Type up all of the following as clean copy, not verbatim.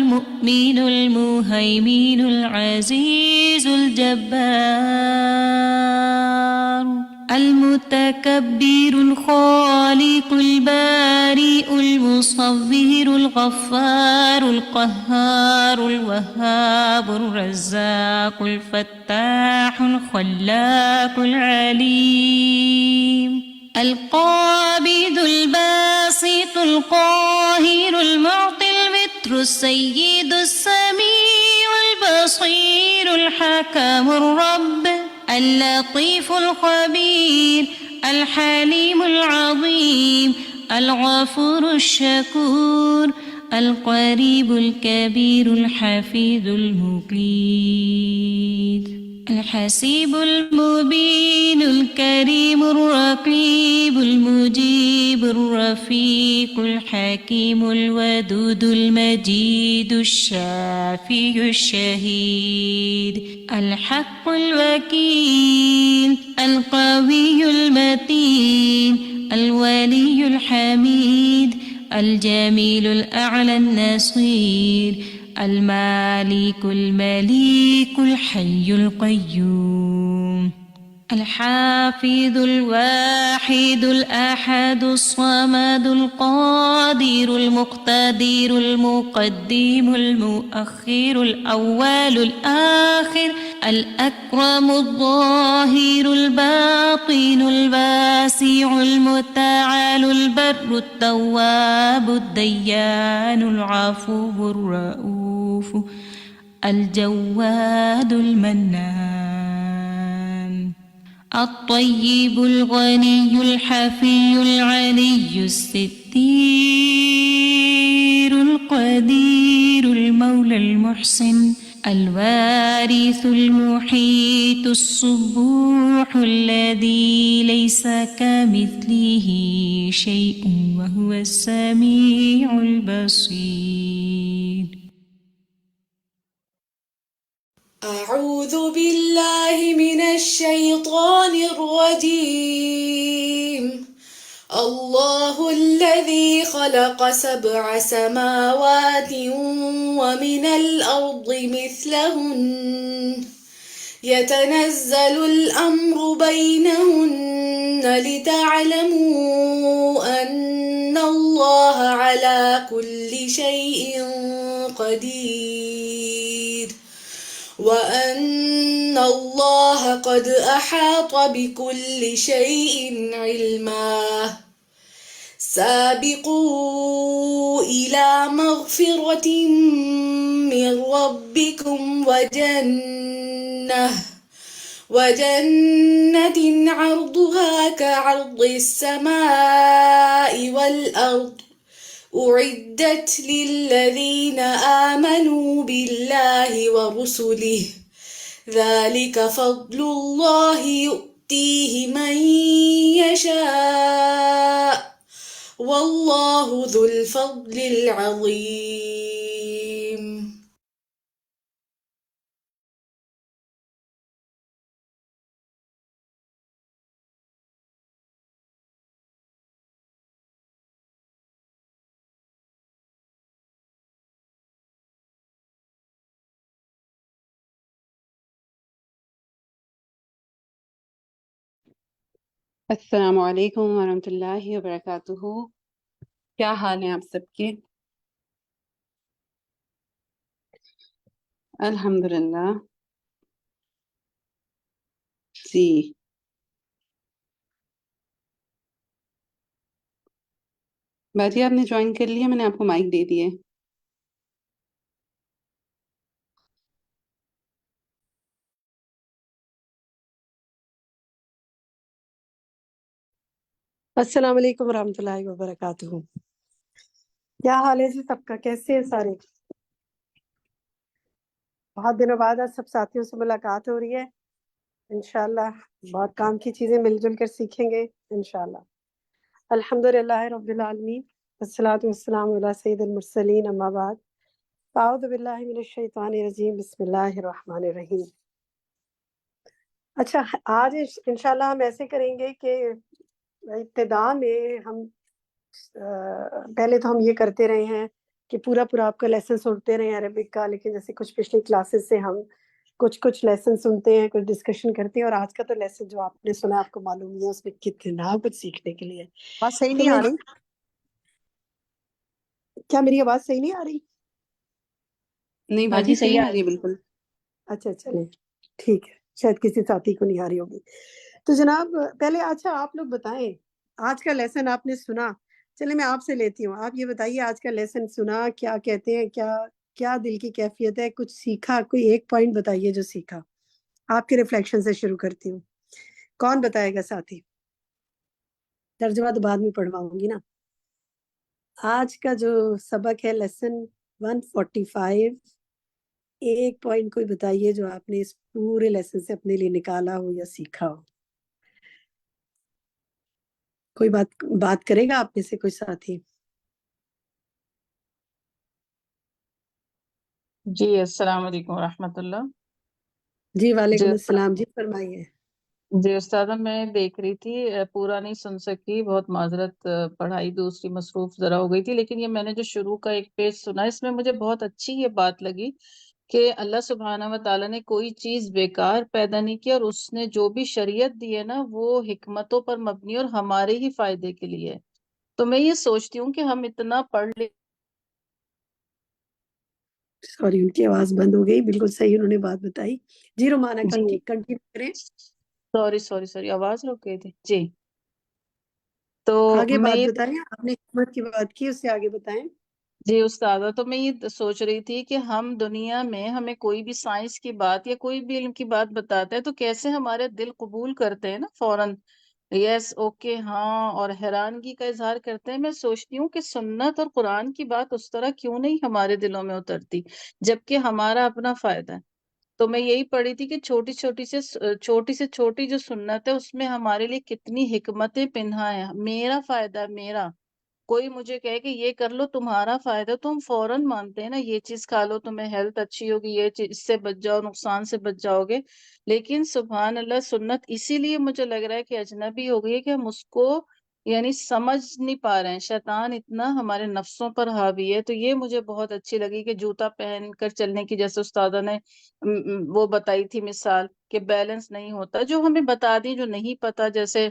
المؤمن المهيمن العزيز الجبار المتكبر الخالق البارئ المصور الغفار القهار الوهاب الرزاق الفتاح الخلاق العليم القابض الباسط القاهر المعطي المتر السيد السميع البصير الحكم الرب اللطيف الخبير الحليم العظيم الغفور الشكور القريب الكبير الحفيظ المقيت الحسيب المبين الكريم الرقيب المجيب الرفيق الحكيم الودود المجيد الشافي الشهيد الحق الوكيل القوي المتين الولي الحميد الجميل الأعلى النصير المالك المليك الحي القيوم الحافظ الواحد الأحد الصمد القادر المقتدر المقدم المؤخر الأول الآخر الأكرم الظاهر الباطن الواسع المتعال البر التواب الديان العفو الرؤوف الجواد المنان الطيب الغني الحفي العلي الستير القدير المولى المحسن الوارث المحيط الصبوح الذي ليس كمثله شيء وهو السميع البصير. أعوذ بالله من الشيطان الرجيم. الله الذي خلق 7 سماوات ومن الأرض مثلهن يتنزل الأمر بينهن لتعلموا أن الله على كل شيء قدير وأن الله قد أحاط بكل شيء علما. سابقوا إلى مغفرة من ربكم وجنة عرضها كعرض السماء والأرض أعدت للذين آمنوا بالله ورسله ذلك فضل الله يؤتيه من يشاء والله ذو الفضل العظيم. अस्सलामु अलैकुम वरहमतुल्लाहि वबरकातुहू। क्या हाल है आप सबके? अल्हम्दुलिल्लाह जी। बाजी आपने ज्वाइन कर लिया, मैंने आपको माइक दे दिए। अस्सलाम वालेकुम रहमतुल्लाहि व बरकातुहू। क्या हाल है जी सबका, कैसे हैं सारे? बहुत दिनों बाद आज सब साथियों से मुलाकात हो रही है। इंशाल्लाह बहुत काम की चीजें मिलजुल कर सीखेंगे इंशाल्लाह। अल्हम्दुलिल्लाह रब्बिल आलमीन वस्सलातु वस्सलामु अला सय्यिदिल मुरसलीन अम्मा बाद। अऊज़ु बिल्लाहि मिनश शैतानिर रजीम बिस्मिल्लाहिर रहमानिर रहीम। अच्छा, आज इंशाल्लाह हम ऐसे करेंगे कि इब्तिदा में हम पहले तो हम ये करते रहे हैं کہ پورا آپ کا لیسن سنتے رہے عربک کا، لیکن جیسے کچھ پچھلی کلاسز سے ہم کچھ لیسن سنتے ہیں، کچھ ڈسکشن کرتے ہیں، اور آج کا تو لیسن جو آپ نے سنا آپ کو معلوم نہیں ہے اس میں کتنا کچھ سیکھنے کے لیے. بات صحیح تو نہیں میں آ رہی؟ کیا میری آواز صحیح نہیں آ رہی؟ نہیں ہاں جی باجی صحیح صحیح آ آ رہی ہے بالکل. اچھا چلیں ٹھیک ہے، شاید کسی ساتھی کو نہیں آ رہی ہوگی. تو جناب پہلے اچھا آپ لوگ بتائیں آج کا لیسن آپ نے سنا، چلے میں آپ سے لیتی ہوں، آپ یہ بتائیے آج کا لیسن سنا کیا کہتے ہیں، کیا دل کی کیفیت ہے، کچھ سیکھا، کوئی ایک پوائنٹ بتائیے جو سیکھا. آپ کے ریفلیکشن سے شروع کرتی ہوں، کون بتائے گا ساتھی؟ ترجمہ تو بعد میں پڑھواؤں گی نا. آج کا جو سبق ہے لیسن 145، ایک پوائنٹ کوئی بتائیے جو آپ نے اس پورے لیسن سے اپنے لیے نکالا ہو یا سیکھا ہو. کوئی بات کرے گا آپ میں سے کوئی ساتھی؟ جی السلام علیکم ورحمۃ اللہ. جی وعلیکم جی السلام، جی فرمائیے. جی استاذہ میں دیکھ رہی تھی، پورا نہیں سن سکی، بہت معذرت، پڑھائی دوسری مصروف ذرا ہو گئی تھی، لیکن یہ میں نے جو شروع کا ایک پیج سنا اس میں مجھے بہت اچھی یہ بات لگی کہ اللہ سبحانہ و تعالیٰ نے کوئی چیز بیکار پیدا نہیں کی، اور اس نے جو بھی شریعت دی ہے نا وہ حکمتوں پر مبنی اور ہمارے ہی فائدے کے لیے ہے. تو میں یہ سوچتی ہوں کہ ہم اتنا پڑھ لے. سوری ان کی آواز بند ہو گئی، بالکل صحیح انہوں نے بات بتائی. جی رومانہ جی کنٹینیو کریں. سوری آواز رک گئی تھی. جی تو آگے میں بات یہ بتائیں، آپ نے حکمت کی بات کی، اس سے آگے بتائیں. جی استاذہ، تو میں یہ سوچ رہی تھی کہ ہم دنیا میں ہمیں کوئی بھی سائنس کی بات یا کوئی بھی علم کی بات بتاتا ہے تو کیسے ہمارے دل قبول کرتے ہیں نا فوراً، یس اوکے ہاں، اور حیرانگی کا اظہار کرتے ہیں. میں سوچتی ہوں کہ سنت اور قرآن کی بات اس طرح کیوں نہیں ہمارے دلوں میں اترتی جبکہ ہمارا اپنا فائدہ ہے. تو میں یہی پڑھی تھی کہ چھوٹی سے چھوٹی جو سنت ہے اس میں ہمارے لیے کتنی حکمتیں پنہا ہیں. میرا فائدہ ہے، میرا، کوئی مجھے کہے کہ یہ کر لو تمہارا فائدہ تو ہم فوراً مانتے ہیں نا، یہ چیز کھا لو تمہیں ہیلتھ اچھی ہوگی، یہ چیز اس سے بچ جاؤ، نقصان سے بچ جاؤ گے. لیکن سبحان اللہ سنت اسی لیے مجھے لگ رہا ہے کہ اجنبی ہو گئی ہے کہ ہم اس کو یعنی سمجھ نہیں پا رہے ہیں. شیطان اتنا ہمارے نفسوں پر حاوی ہے. تو یہ مجھے بہت اچھی لگی کہ جوتا پہن کر چلنے کی جیسے استادہ نے وہ بتائی تھی مثال کہ بیلنس نہیں ہوتا، جو ہمیں بتا دی جو نہیں پتا. جیسے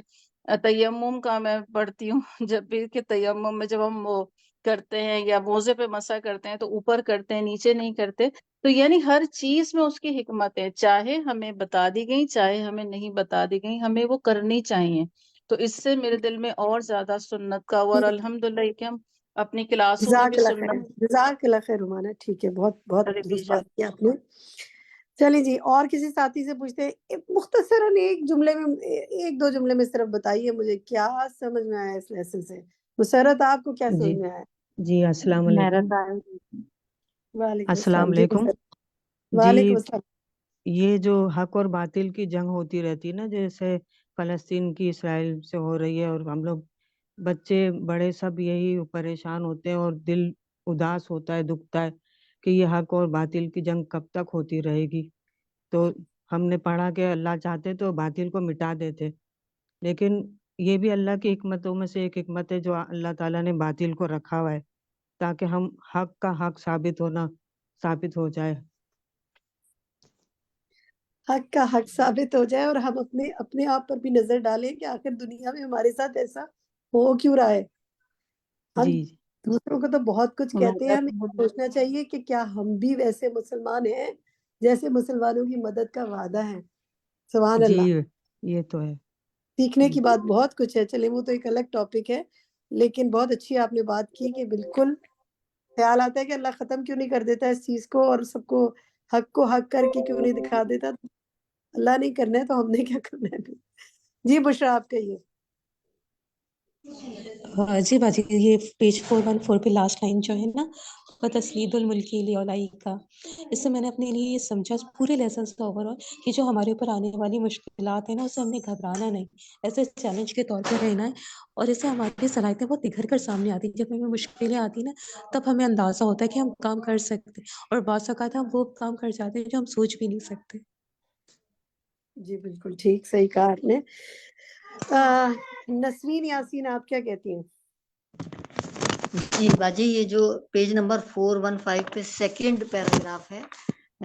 تیمم کا میں پڑھتی ہوں جب بھی کہ تیمم میں جب ہم وہ کرتے ہیں یا موزے پہ مسا کرتے ہیں تو اوپر کرتے ہیں نیچے نہیں کرتے. تو یعنی ہر چیز میں اس کی حکمت ہے، چاہے ہمیں بتا دی گئی چاہے ہمیں نہیں بتا دی گئی، ہمیں وہ کرنی چاہیے. تو اس سے میرے دل میں اور زیادہ سنت کا، اور الحمدللہ کہ ہم اپنی کلاسوں میں جزاک بھی اللہ خیر، سنت جزاک اللہ خیر رومانہ، ٹھیک ہے، بہت بہت درست ریویژن. بات کی آپ نے. چلیں جی اور کسی ساتھی سے پوچھتے ہیں، مختصراً ایک جملے میں، ایک دو جملے میں صرف بتائیے مجھے کیا سمجھ میں آیا اس لیسن سے. مسرت آپ کو کیا سمجھ جی میں آیا؟ جی السلام میرا علیکم. ٹائم. وعلیکم السلام السلام، جی علیکم. مسرت. جی وعلیکم السلام. یہ جو حق اور باطل کی جنگ ہوتی رہتی ہے نا، جیسے فلسطین کی اسرائیل سے ہو رہی ہے، اور ہم لوگ بچے بڑے سب یہی پریشان ہوتے ہیں اور دل اداس ہوتا ہے، دکھتا ہے کہ یہ حق اور باطل کی جنگ کب تک ہوتی رہے گی. تو ہم نے پڑھا کہ اللہ چاہتے تو باطل کو مٹا دیتے، لیکن یہ بھی اللہ کی حکمتوں میں سے ایک حکمت ہے جو اللہ تعالیٰ نے باطل کو رکھا ہوا ہے تاکہ ہم حق کا حق ثابت ہو جائے. حق کا حق ثابت ہو جائے اور ہم اپنے آپ پر بھی نظر ڈالیں کہ آخر دنیا میں ہمارے ساتھ ایسا ہو کیوں رہا ہے. ہم جی دوسروں کو تو بہت کچھ کہتے ہیں، ہمیں سوچنا چاہیے کہ کیا ہم بھی ویسے مسلمان ہیں جیسے مسلمانوں کی مدد کا وعدہ ہے. سبحان جی اللہ. یہ تو ہے. سیکھنے کی بات بہت کچھ ہے، چلے وہ تو ایک الگ ٹاپک ہے، لیکن بہت اچھی آپ نے بات کی کہ بالکل خیال آتا ہے کہ اللہ ختم کیوں نہیں کر دیتا اس چیز کو اور سب کو حق کر کے کیوں نہیں دکھا دیتا. اللہ نہیں کرنا ہے تو ہم نے کیا کرنا ہے. جی بشرا آپ کہیے. جی باجی یہ پیج 414 پہ لاسٹ لائن جو ہے نا، تسلید الملکی لیولائی کا، اس سے میں نے اپنے لیے یہ سمجھا پورے لیسنس کا اوور آل کہ جو ہمارے اوپر آنے والی مشکلات ہیں نا اسے ہم نے گھبرانا نہیں، ایسے چیلنج کے طور پہ رہنا ہے، اور اس سے ہماری صلاحیتیں بہت نکھر کر سامنے آتی ہیں. جب ہمیں مشکلیں آتی ہیں نا تب ہمیں اندازہ ہوتا ہے کہ ہم کام کر سکتے، اور بعض اوقات ہم وہ کام کر جاتے ہیں جو ہم سوچ بھی نہیں سکتے. جی بالکل ٹھیک، صحیح کہا آپ نے. نسرین یاسین آپ کیا کہتی ہیں؟ جی باجی، یہ جو پیج نمبر 415 پہ سیکنڈ پیراگراف ہے،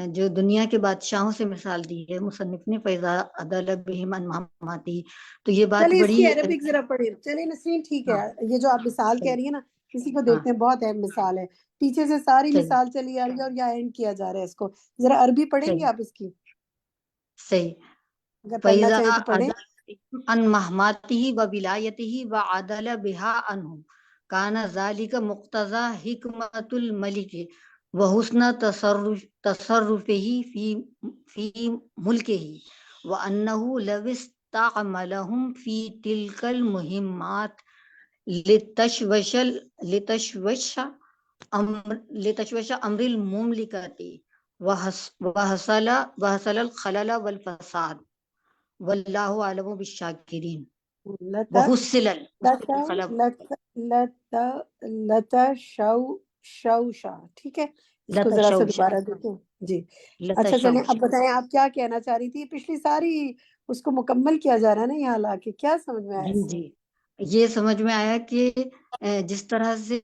جو دنیا کے بادشاہوں سے مثال دی ہے مصنف نے، فیضا عدل بہم عن محماتی، تو یہ بات چلے اس بڑی کی عربک ذرا پڑھیں. چلے نسرین ٹھیک ہے، یہ جو آپ مثال کہہ رہی ہیں نا، کسی کو دیکھتے ہیں بہت اہم مثال ہے، پیچھے سے ساری صحیح مثال چلی آ رہی ہے اور یا اینڈ کیا جا رہا ہے اس کو. ذرا عربی پڑھیں گے صحیح آپ اس کی؟ صحیح. اگر پڑھنا فیضا چاہیں تو پڑھیں. عدل عن محماته وولایته وعدل بها عنه کان ذلك مقتضى حکمت الملک وحسن تصرفه في ملكه وانه لو استعملهم في تلك المهمات لتشوش امر المملكة وحصل الخلل والفساد واللہ عالم بالشاکرین لتا وحصل لتا الخلل. لتا لتا شوشا، ٹھیک ہے، اس کو ذرا سے دوبارہ دیکھیں جی. اچھا چلیں اب بتائیں آپ کیا کہنا چاہ رہی تھی؟ پچھلی ساری اس کو مکمل کیا جا رہا ہے نا یہاں لا کے، کیا سمجھ میں آیا جی اس سے؟ جی، یہ سمجھ میں آیا کہ جس طرح سے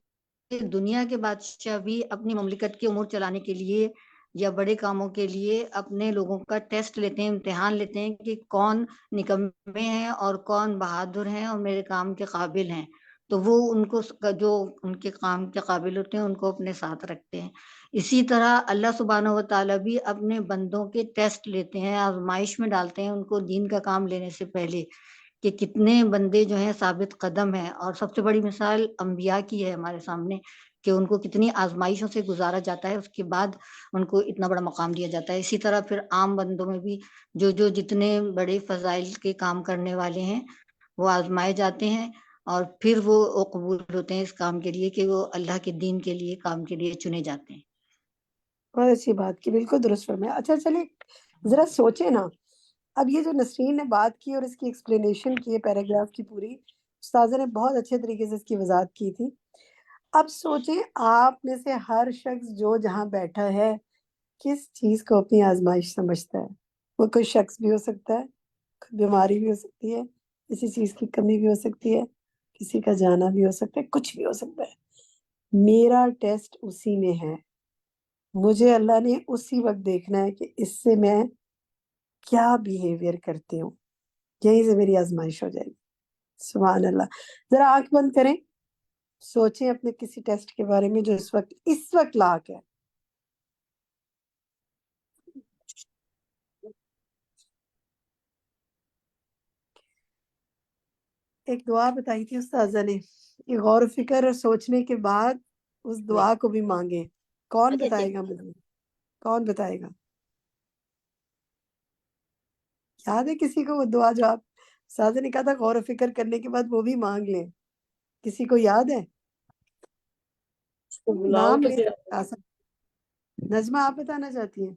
دنیا کے بادشاہ بھی اپنی مملکت کے امور چلانے کے لیے یا بڑے کاموں کے لیے اپنے لوگوں کا ٹیسٹ لیتے ہیں، امتحان لیتے ہیں کہ کون نکمے ہیں اور کون بہادر ہیں اور میرے کام کے قابل ہیں، تو وہ ان کو جو ان کے کام کے قابل ہوتے ہیں ان کو اپنے ساتھ رکھتے ہیں. اسی طرح اللہ سبحانہ و تعالیٰ بھی اپنے بندوں کے ٹیسٹ لیتے ہیں، آزمائش میں ڈالتے ہیں ان کو دین کا کام لینے سے پہلے، کہ کتنے بندے جو ہیں ثابت قدم ہیں. اور سب سے بڑی مثال انبیاء کی ہے ہمارے سامنے، کہ ان کو کتنی آزمائشوں سے گزارا جاتا ہے، اس کے بعد ان کو اتنا بڑا مقام دیا جاتا ہے. اسی طرح پھر عام بندوں میں بھی جو جتنے بڑے فضائل کے کام کرنے والے ہیں وہ آزمائے جاتے ہیں، اور پھر وہ قبول ہوتے ہیں اس کام کے لیے کہ وہ اللہ کے دین کے لیے کام کے لیے چنے جاتے ہیں. بہت اچھی بات کی، بالکل درست فرمایا. اچھا چلیں ذرا سوچیں نا، اب یہ جو نسرین نے بات کی اور اس کی ایکسپلینیشن کی ہے پیراگراف کی پوری، استاذہ نے بہت اچھے طریقے سے اس کی وضاحت کی تھی. اب سوچیں آپ میں سے ہر شخص جو جہاں بیٹھا ہے کس چیز کو اپنی آزمائش سمجھتا ہے. وہ کوئی شخص بھی ہو سکتا ہے، کوئی بیماری بھی ہو سکتی ہے، کسی چیز کی کمی بھی ہو سکتی ہے، کسی کا جانا بھی ہو سکتا ہے، کچھ بھی ہو سکتا ہے. میرا ٹیسٹ اسی میں ہے. مجھے اللہ نے اسی وقت دیکھنا ہے کہ اس سے میں کیا بیہیویئر کرتی ہوں، یہیں سے میری آزمائش ہو جائے گی. سبحان اللہ. ذرا آنکھ بند کریں، سوچیں اپنے کسی ٹیسٹ کے بارے میں جو اس وقت لاحق ہے. ایک دعا بتائی تھی استاذہ نے کہ غور و فکر اور سوچنے کے بعد اس دعا کو بھی مانگیں. کون بتائے گا مجھے؟ کون بتائے گا؟ یاد ہے کسی کو وہ دعا جو آپ استاذہ نے کہا تھا غور و فکر کرنے کے بعد وہ بھی مانگ لیں؟ کسی کو یاد ہے؟ نام لے نجمہ آپ بتانا چاہتی ہیں؟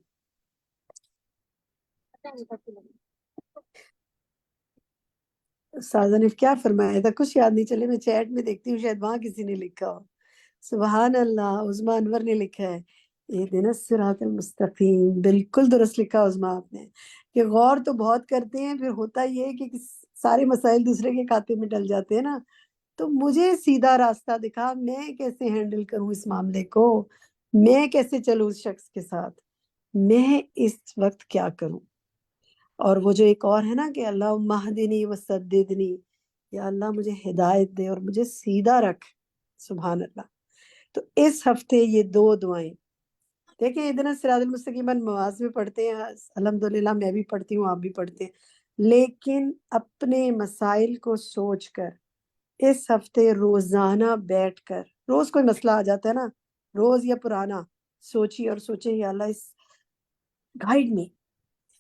استاذہ نے کیا فرمایا تھا؟ کچھ یاد نہیں. چلے میں چیٹ میں دیکھتی ہوں، شاید وہاں کسی نے لکھا ہو. سبحان اللہ، عظما انور نے لکھا ہے اہدنا الصراط المستقیم. بالکل درست لکھا عظما آپ نے، کہ غور تو بہت کرتے ہیں، پھر ہوتا یہ ہے کہ سارے مسائل دوسرے کے کھاتے میں ڈل جاتے ہیں نا. تو مجھے سیدھا راستہ دکھا، میں کیسے ہینڈل کروں اس معاملے کو، میں کیسے چلوں اس شخص کے ساتھ، میں اس وقت کیا کروں. اور وہ جو ایک اور ہے نا کہ اللہ مہدنی وسددنی، یا اللہ مجھے ہدایت دے اور مجھے سیدھا رکھ. سبحان اللہ. تو اس ہفتے یہ دو دعائیں دیکھیں، ادنا صراط المستقیم نماز میں پڑھتے ہیں، الحمدللہ میں بھی پڑھتی ہوں، آپ بھی پڑھتے ہیں، لیکن اپنے مسائل کو سوچ کر اس ہفتے روزانہ بیٹھ کر، روز کوئی مسئلہ آ جاتا ہے نا، روز یا پرانا، سوچیے اور سوچیں یا اللہ اس guide me,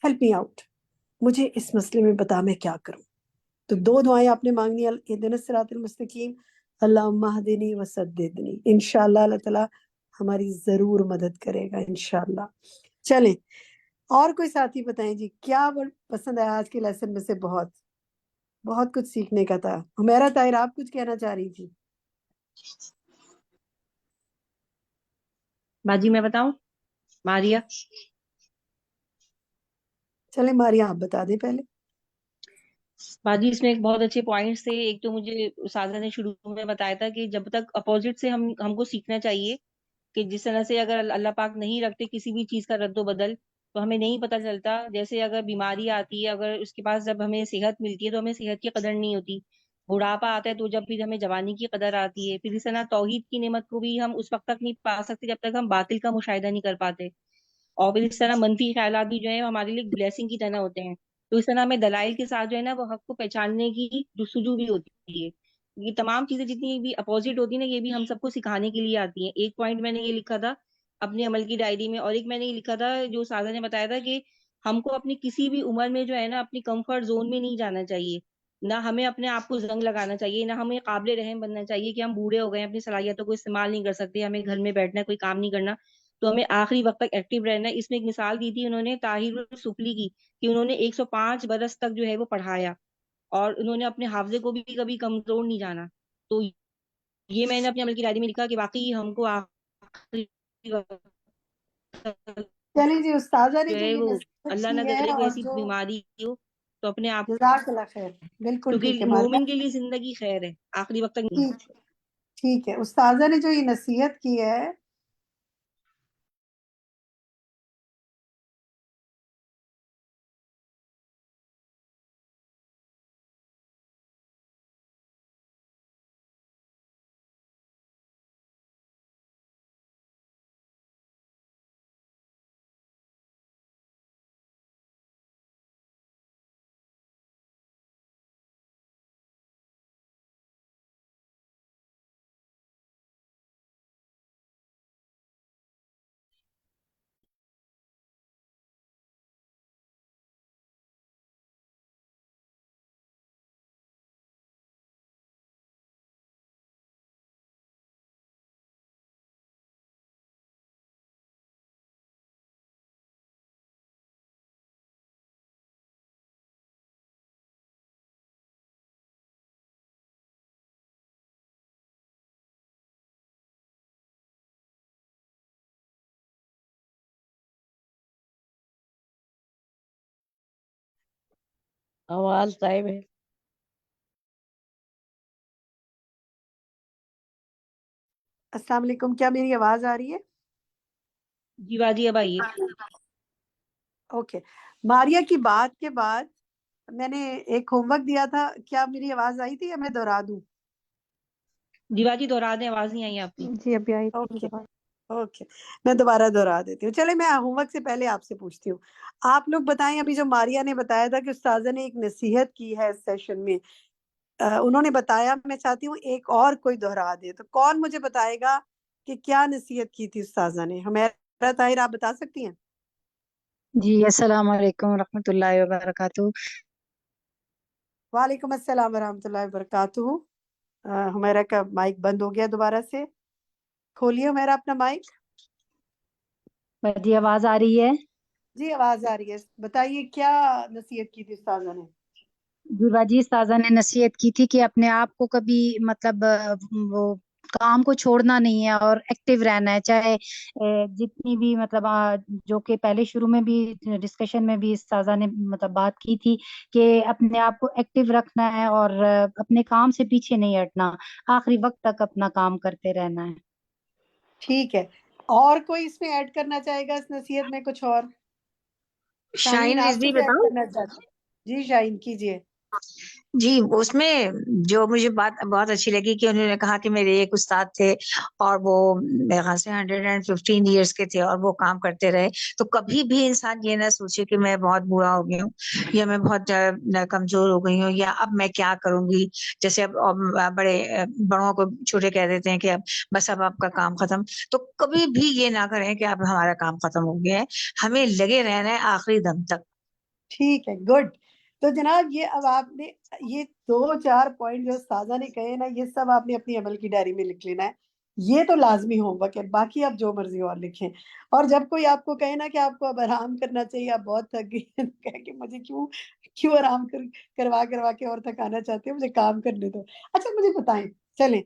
help me out, مجھے اس مسئلے میں بتا میں کیا کروں. تو دو دعائیں آپ نے مانگنی، اہدنا الصراط المستقیم، اللہم اہدنی وسددنی. انشاءاللہ اللہ تعالیٰ ہماری ضرور مدد کرے گا انشاءاللہ. چلیں اور کوئی ساتھی بتائیں جی کیا پسند آیا آج کے لیسن میں سے؟ بہت کچھ سیکھنے کا تھا. حمیرہ طاہر آپ کچھ کہنا چاہ رہی تھی؟ باجی میں بتاؤں؟ ماریا، چلیں ماریا آپ بتا دیں پہلے. باجی اس میں ایک بہت اچھے پوائنٹس تھے. ایک تو مجھے استاذہ نے شروع میں بتایا تھا کہ جب تک اپوزٹ سے ہم کو سیکھنا چاہیے کہ جس طرح سے اگر اللہ پاک نہیں رکھتے کسی بھی چیز کا رد و بدل تو ہمیں نہیں پتہ چلتا. جیسے اگر بیماری آتی ہے، اگر اس کے پاس جب ہمیں صحت ملتی ہے تو ہمیں صحت کی قدر نہیں ہوتی. بڑھاپا آتا ہے تو جب پھر ہمیں جوانی کی قدر آتی ہے. پھر اس طرح توحید کی نعمت کو بھی ہم اس وقت تک نہیں پا سکتے جب تک ہم باطل کا مشاہدہ نہیں کر پاتے. اور پھر اس طرح منفی خیالات بھی جو ہے ہمارے لیے بلیسنگ کی طرح ہوتے ہیں. تو اس طرح ہمیں دلائل کے ساتھ جو ہے نا وہ حق کو پہچاننے کی جستجو بھی ہوتی ہے. یہ تمام چیزیں جتنی بھی اپوزٹ ہوتی ہیں نا یہ بھی ہم سب کو سکھانے کے لیے آتی ہیں. ایک پوائنٹ میں نے یہ لکھا تھا اپنے عمل کی ڈائری میں، اور ایک میں نے یہ لکھا تھا جو سازا نے بتایا تھا کہ ہم کو اپنی کسی بھی عمر میں جو ہے نا اپنی کمفرٹ زون میں نہیں جانا چاہیے. نہ ہمیں اپنے آپ کو زنگ لگانا چاہیے، نہ ہمیں قابل رحم بننا چاہیے کہ ہم بوڑھے ہو گئے ہیں، اپنی صلاحیتوں کو استعمال نہیں کر سکتے، ہمیں گھر میں بیٹھنا ہے، کوئی کام نہیں کرنا. تو ہمیں آخری وقت تک ایکٹیو رہنا ہے. اس میں ایک مثال دی تھی انہوں نے طاہر السفلی کی کہ انہوں نے 105 برس تک جو ہے وہ پڑھایا اور انہوں نے اپنے حافظے کو بھی کبھی کمزور نہیں جانا. تو یہ میں نے اپنے عمل کی ڈائری میں لکھا کہ واقعی ہم کو آخری وقت چلیں جی، استاذہ نے جو جو ہے یہ وہ نصیحت اللہ کی نہ ہے کرے کوئی اور ایسی جو بیماری ہو تو اپنے آپ، جزاک اللہ خیر، بالکل ٹھیک کیونکہ ہے ماریا. مومن کے لیے زندگی خیر ہے آخری وقت تک نہیں. ٹھیک ٹھیک ہے، استاذہ نے جو یہ نصیحت کی ہے آواز غائب ہے. السلام علیکم، کیا میری آواز آ رہی ہے؟ جی باجی اب آئیے. اوکے. ماریا کی بات کے بعد میں نے ایک ہوم ورک دیا تھا، کیا میری آواز آئی تھی یا میں دہرا دوں؟ جی باجی دوہرا دیں، آواز نہیں آئی آپ کی. جی ابھی آئی تھی اوکے دوبارہ. اوکے، میں دوبارہ دہرا دیتی ہوں. چلے میں ہوم ورک سے پہلے آپ سے پوچھتی ہوں، آپ لوگ بتائیں ابھی جو ماریا نے بتایا تھا کہ استاذہ نے ایک نصیحت کی ہے اس سیشن میں، انہوں نے بتایا، میں چاہتی ہوں ایک اور کوئی دہرا دے. تو کون مجھے بتائے گا کہ کیا نصیحت کی تھی استاذہ نے؟ ہمیرا طاہر آپ بتا سکتی ہیں؟ جی السلام علیکم ورحمۃ اللہ وبرکاتہ. وعلیکم السلام ورحمۃ اللہ وبرکاتہ. ہمیرا کا مائک بند ہو گیا دوبارہ سے، کھولیے ہمیرا اپنا مائک. جی آواز آ رہی ہے؟ جی آواز آ رہی ہے، بتائیے کیا نصیحت کی تھی استاذہ نے؟ جی باجی استاذہ نے نصیحت کی تھی کہ اپنے آپ کو کبھی مطلب وہ کام کو چھوڑنا نہیں ہے اور ایکٹیو رہنا ہے، چاہے جتنی بھی مطلب جو کہ پہلے شروع میں بھی ڈسکشن میں بھی استاذہ نے مطلب بات کی تھی کہ اپنے آپ کو ایکٹیو رکھنا ہے اور اپنے کام سے پیچھے نہیں ہٹنا، آخری وقت تک اپنا کام کرتے رہنا ہے. ٹھیک ہے، اور کوئی اس میں ایڈ کرنا چاہے گا اس نصیحت میں کچھ اور؟ شاہین شاہین آپ رضوی کچھ ایڈ بتاؤں؟ کرنا چاہتے ہیں؟ جی شاہین کیجیے. جی اس میں جو مجھے بات بہت اچھی لگی کہ انہوں نے کہا کہ میرے ایک استاد تھے اور وہ میرے خیال سے 115 ایئرس کے تھے اور وہ کام کرتے رہے. تو کبھی بھی انسان یہ نہ سوچے کہ میں بہت بوڑھا ہو گئی ہوں یا میں بہت کمزور ہو گئی ہوں یا اب میں کیا کروں گی. جیسے اب بڑوں کو چھوٹے کہہ دیتے ہیں کہ اب بس اب آپ کا کام ختم. تو کبھی بھی یہ نہ کریں کہ اب ہمارا کام ختم ہو گیا ہے، ہمیں لگے رہنا ہے آخری دم تک. ٹھیک ہے، گڈ. تو جناب یہ اب آپ نے یہ 2-4 پوائنٹ جو استاذہ نے کہے نا یہ سب آپ نے اپنی عمل کی ڈائری میں لکھ لینا ہے. یہ تو لازمی ہوم ورک ہے، باقی آپ جو مرضی اور لکھیں. اور جب کوئی آپ کو کہے نا کہ آپ کو اب آرام کرنا چاہیے، آپ بہت تھک گئی ہیں، کہے کہ مجھے کیوں آرام کروا کے اور تھکانا چاہتے ہیں، مجھے کام کرنے دو. اچھا مجھے بتائیں، چلیں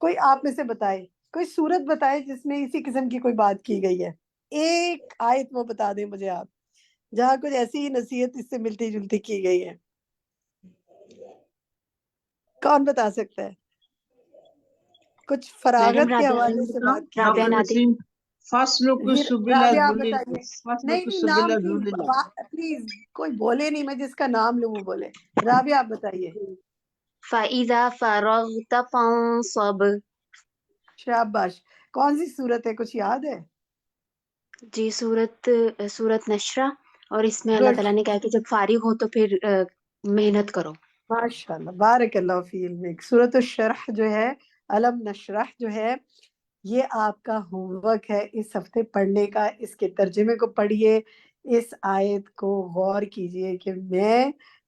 کوئی آپ میں سے بتائے، کوئی صورت بتائے جس میں اسی قسم کی کوئی بات کی گئی ہے. ایک آیت وہ بتا دیں مجھے آپ جہاں کچھ ایسی ہی نصیحت اس سے ملتی جلتی کی گئی ہے. कौन बता सकता है? कुछ मैडम फरागत के राबिया हवाले से बात राबिया कीजिए। नादी नसीम फसलुक जी सुबिला राबिया आप जुलिला बताइए। फसलुक नहीं नाम सुबिला की जुलिला प्लीज कोई बोले नहीं, मैं जिसका नाम लूँ वो बोले। राबिया आप बताइए। फ़ाइज़ा फ़रग़्त फ़ंसब। शाबाश। कौन सी सूरत है, कुछ याद है? जी सूरत नशरा, और इसमें अल्लाह गुड, ताला ने कहा कि जब फारिग हो तो फिर मेहनत करो। माशाल्लाह, बारकल्लाह फी इल्मिक। सूरत शरह जो है, अलम नशरह जो है, ये आपका होमवर्क है इस हफ्ते पढ़ने का। इसके तर्जुमे को पढ़िए, इस आयत को गौर कीजिए कि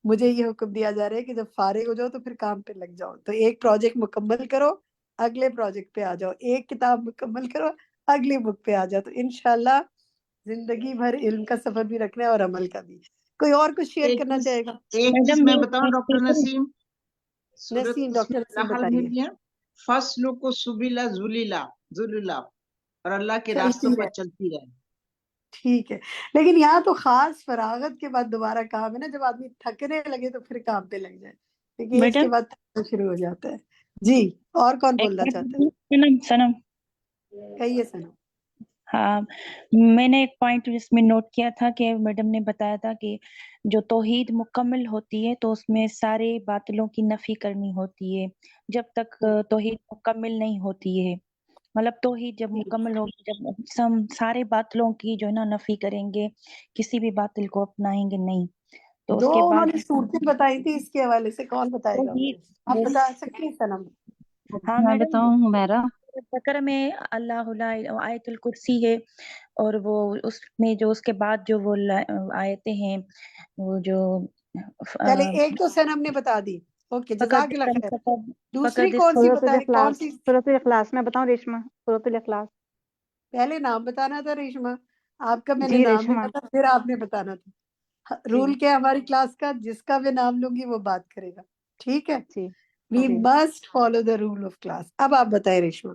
मुझे ये हुक्म दिया जा रहा है कि जब फारिग हो जाओ तो फिर काम पे लग जाओ। तो एक प्रोजेक्ट मुकम्मल करो, अगले प्रोजेक्ट पे आ जाओ, एक किताब मुकम्मल करो, अगली बुक पे आ जाओ। तो इंशाल्लाह जिंदगी भर इल्म का सफर भी रखना है और अमल का भी। कोई और कुछ शेयर करना चाहेगा? एक चीज मैडम मैं मैं बताऊं डॉक्टर नसीम, सूरत नसीम, डॉक्टर नसीम नहल में बताइए। भी है फसलुक सुबिला जुलिला जुलिला, और अल्लाह के रास्तों चलती पर है, चलती रहे। ठीक है। लेकिन यहाँ तो खास फरागत के बाद दोबारा काम है ना, जब आदमी थकने लगे तो फिर काम पे लग जाए, क्योंकि इसके मैडम बाद थकना शुरू हो जाता है। जी, और कौन एक बोलना बात चाहता है? बोलूं? सनम सनम कहिए सनम। हाँ, मैंने एक पॉइंट इसमें नोट किया था कि मैडम ने बताया था कि जो तौहीद मुकम्मल होती है तो उसमें सारे बातिलों की नफी करनी होती है। जब तक तौहीद मुकम्मल नहीं होती है, मतलब तौहीद जब मुकम्मल होगी, जब हम सारे बातिलों की जो है ना नफी करेंगे, किसी भी बातिल को अपनाएंगे नहीं, तो दो उसके बाद उन्होंने सूरतें बताई थी इसके हवाले से, कौन बताएगा मुझे? तौहीद आप जैसे बता सकती हैं सनम? हाँ मैं मैडम, बताऊं हुमैरा? बकरा में अल्लाह आयतुल कुर्सी है, और वो उसमें जो उसके बाद जो वो आयतें हैं, वो जो चले, एक तो सनम ने बता दी, ओके, जज़ाकल्लाह खैर। दूसरी कौन सी सूरतुल बताए, कौन इखलास, सी? सूरतुल इखलास मैं बताऊं रेशमा? सूरतुल इखलास। पहले नाम बताना था रेशमा, आपका मैंने जी नाम रेशमा। लिया था, फिर आपने बताना था। जी रूल क्या है हमारी क्लास का, जिसका मैं नाम लूंगी वो बात करेगा, ठीक है? जी वी जी। Must follow the rule of class. अब आप बताएं रेशमा,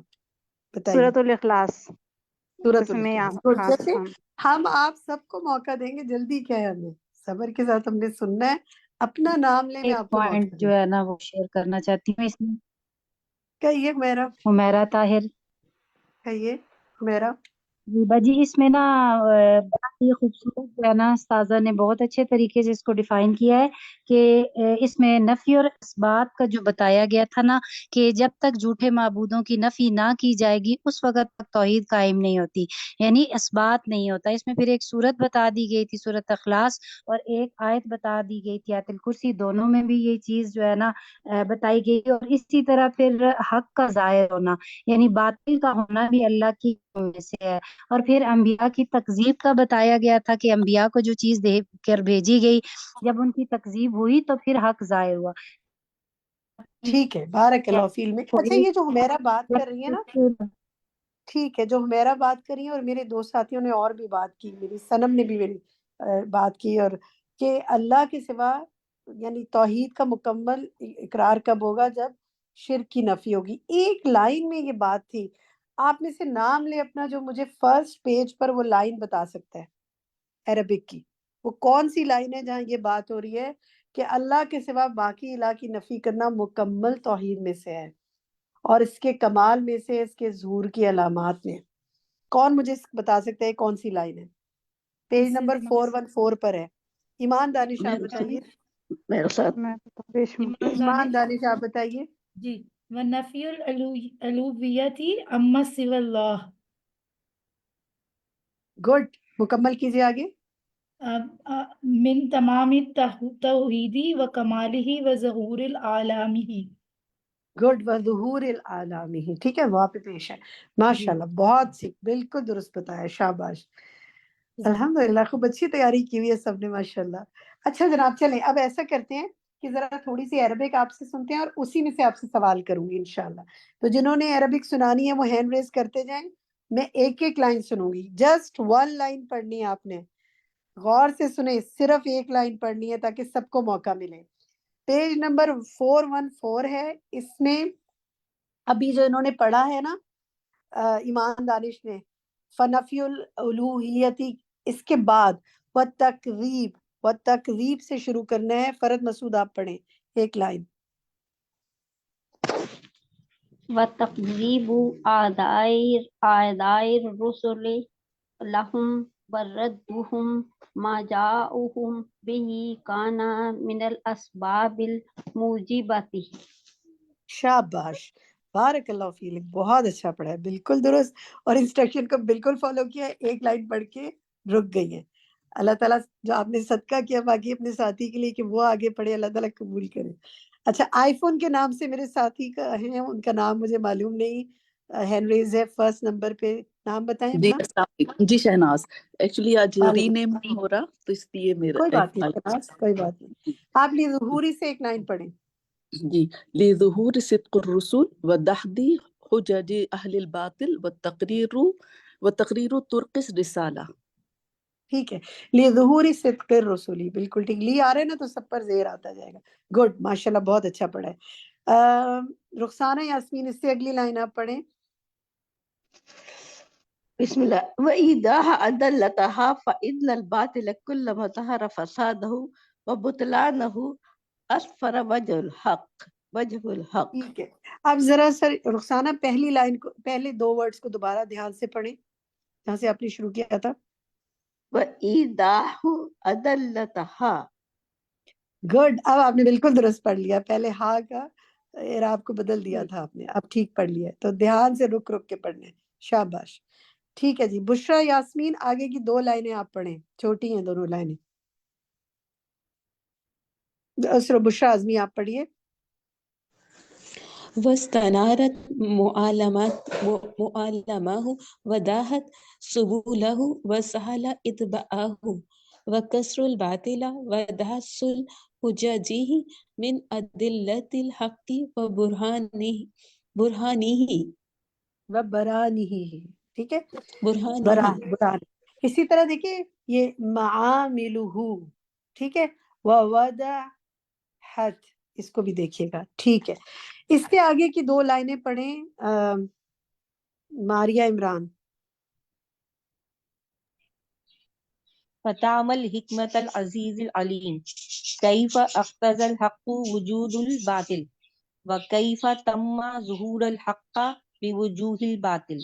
बताइए। सूरतुल इखलास। सूरतुल इसमें इखलास, गुड। हाँ जैसे हाँ। हम आप सबको मौका देंगे, जल्दी क्या है, हमें सब्र के साथ हमने सुनना है। अपना नाम ले, मैं एक आपको पॉइंट मौका जो दूंगी। है ना वो शेयर करना चाहती हूँ इसमें। कहिए मेरा, हुमैरा ताहिर। कहिए मेरा। जी बाजी, इसमें ना बहुत ही खूबसूरत जो है ना उस्ताजा ने बहुत अच्छे तरीके से इसको डिफाइन किया है कि इसमें नफी और इस्बात का जो बताया गया था ना, कि जब तक झूठे माबूदों की नफी ना की जाएगी उस वक्त तक तौहीद कायम नहीं होती, यानी इस्बात नहीं होता। इसमें फिर एक सूरत बता दी गई थी, सूरत अखलास, और एक आयत बता दी गई थी आयतुल कुर्सी, दोनों में भी ये चीज जो है ना बताई गई। और इसी तरह फिर हक का जाहिर होना, यानी बातिल का होना भी अल्लाह की में से है। और फिर अंबिया की तकजीब का बताया गया था कि अंबिया को जो चीज दे कर भेजी गई, जब उनकी तकजीब हुई तो फिर हक जाहिर हुआ। ठीक है, बारकल्लाह फील में। अच्छा, ये जो हुमैरा बात कर रही है ना, ठीक है, जो हुमैरा बात कर रही है, और मेरे दो साथियों ने और भी बात की, मेरी सनम ने भी मेरी बात की, और कि अल्लाह के सिवा यानी तौहीद का मुकम्मल इकरार कब होगा, जब शिर्क की नफी होगी। एक लाइन में ये बात थी, आप में से नाम ले अपना जो मुझे फर्स्ट पेज पर वो लाइन बता सकता है अरबिक की। वो कौन सी लाइन है जहाँ ये बात हो रही है कि अल्लाह के सिवा बाकी इलाह की नफी करना मुकम्मल तौहीद में से है, और इसके कमाल में से, इसके ज़हूर की अलामात में। कौन मुझे बता सकता है कौन सी लाइन है? पेज नंबर 414 पर है। ईमान दानिश आप बताइए। मेरे साथ मैं बताऊं रेशमा? ईमान दानिश आप बताइए। जी, वनफियुल अलूवियती अम्मा सिवल्लाह। गुड, मुकम्मल कीजिए आगे। मिन तमामी तौहीदी व कमालिही व ज़हूरिल आलामिही। गुड, वज़हूर आलामी, ठीक है, वहाँ पे पेश है। माशाल्लाह, बहुत सी बिल्कुल दुरुस्त बताया, शाबाश। अल्हम्दुलिल्लाह, खूब अच्छी तैयारी की हुई है सबने, माशाल्लाह। अच्छा जनाब, चलें अब ऐसा करते हैं कि जरा थोड़ी सी अरबिक आपसे सुनते हैं, और उसी में से आपसे सवाल करूंगी इंशाल्लाह। तो जिन्होंने अरबिक सुनानी है वो हैंड रेज करते जाएं, मैं एक एक लाइन सुनूंगी, जस्ट वन लाइन पढ़नी है आपने। गौर से सुने, सिर्फ एक लाइन पढ़नी है ताकि सबको मौका मिले। पेज नंबर 414 है, इसमें अभी जो इन्होंने पढ़ा है ना ईमान दानिश ने, फनफियुल उलूहियती, इसके बाद व तकरीब से शुरू करना है। फरद मसूद आप पढ़ें एक लाइन। وتقذيب أعداء الرسل لهم وردهم ما جاءوهم به كان من الأسباب الموجبة. شاباش، بارک اللہ فیک، بہت اچھا پڑھا ہے، بالکل درست، اور انسٹرکشن کو بالکل فالو کیا ہے، ایک لائن پڑھ کے رک گئی ہے۔ اللہ تعالیٰ جو آپ نے صدقہ کیا باقی اپنے ساتھی کے لیے کہ وہ آگے پڑھے، اللہ تعالیٰ قبول کرے۔ اچھا، آئی فون کے نام سے میرے ساتھی کا ہیں، ان کا نام مجھے معلوم نہیں، ہینڈ ریز ہے فرسٹ نمبر پہ، نام بتائیں جی اپنا۔ السلام علیکم جی شہناز، ایکچولی آج ری وعلیکم، نیم نہیں ہو رہا تو اس لیے میرا کوئی بات نہیں شہناز، کوئی بات نہیں، آپ لی ظہوری سے ایک لائن پڑھیں۔ جی لظہور صدق الرسول ودحض حجج اہل الباطل وتقریر طرق الرسالہ۔ ٹھیک ہے، لی ظہور صدق الرسولی، بالکل ٹھیک، لی آ رہے ہیں نا تو سب پر زیر آتا جائے گا۔ گڈ، ماشاءاللہ بہت اچھا پڑھا ہے۔ رخسانہ یاسمین، اس سے اگلی لائن آپ پڑھیں۔ بسم اللہ وَإِذَا أَدَلَّتَهَا فَإِنَّ الْبَاطِلَ كُلَّمَا ظَهَرَ فَسَادُهُ وَبُطْلَانُهُ أَسْفَرَ وَجْهُ الْحَقِّ۔ ٹھیک ہے، اب ذرا سر رخسانہ پہلی لائن کو، پہلے دو ورڈز کو دوبارہ دھیان سے پڑھیں جہاں سے آپ نے شروع کیا تھا۔ وَإِذَا أَدَلَّتَهَا، گڈ، اب آپ نے بالکل درست پڑھ لیا، پہلے ہا کا اعراب کو بدل دیا تھا آپ نے، اب ٹھیک پڑھ لیا ہے، تو دھیان سے رک رک کے پڑھنا ہے، شاباش۔ ٹھیک ہے جی، بشرا یاسمین، آگے کی دو لائنیں آپ پڑھیں، چھوٹی ہیں دونوں لائنیں۔ بشرا اعظمی آپ پڑھیے۔ واستنارت معالمه وداحت سبوله وسهل اتباعه وكسر الباطل ودحس الحجج من أدلة الحق وبرهانه ٹھیک ہے، برهانه برہان۔ اسی طرح دیکھیں یہ معاملہ، ٹھیک ہے، ووضحت، اس کو بھی دیکھیے گا، ٹھیک ہے۔ اس کے آگے کی دو لائنیں پڑھیں ماریہ عمران۔ فتعمل حکمت العزیز العلیم کیف اقتضى الحق وجود الباطل وکیف تم ظہور الحق بوجوہ الباطل۔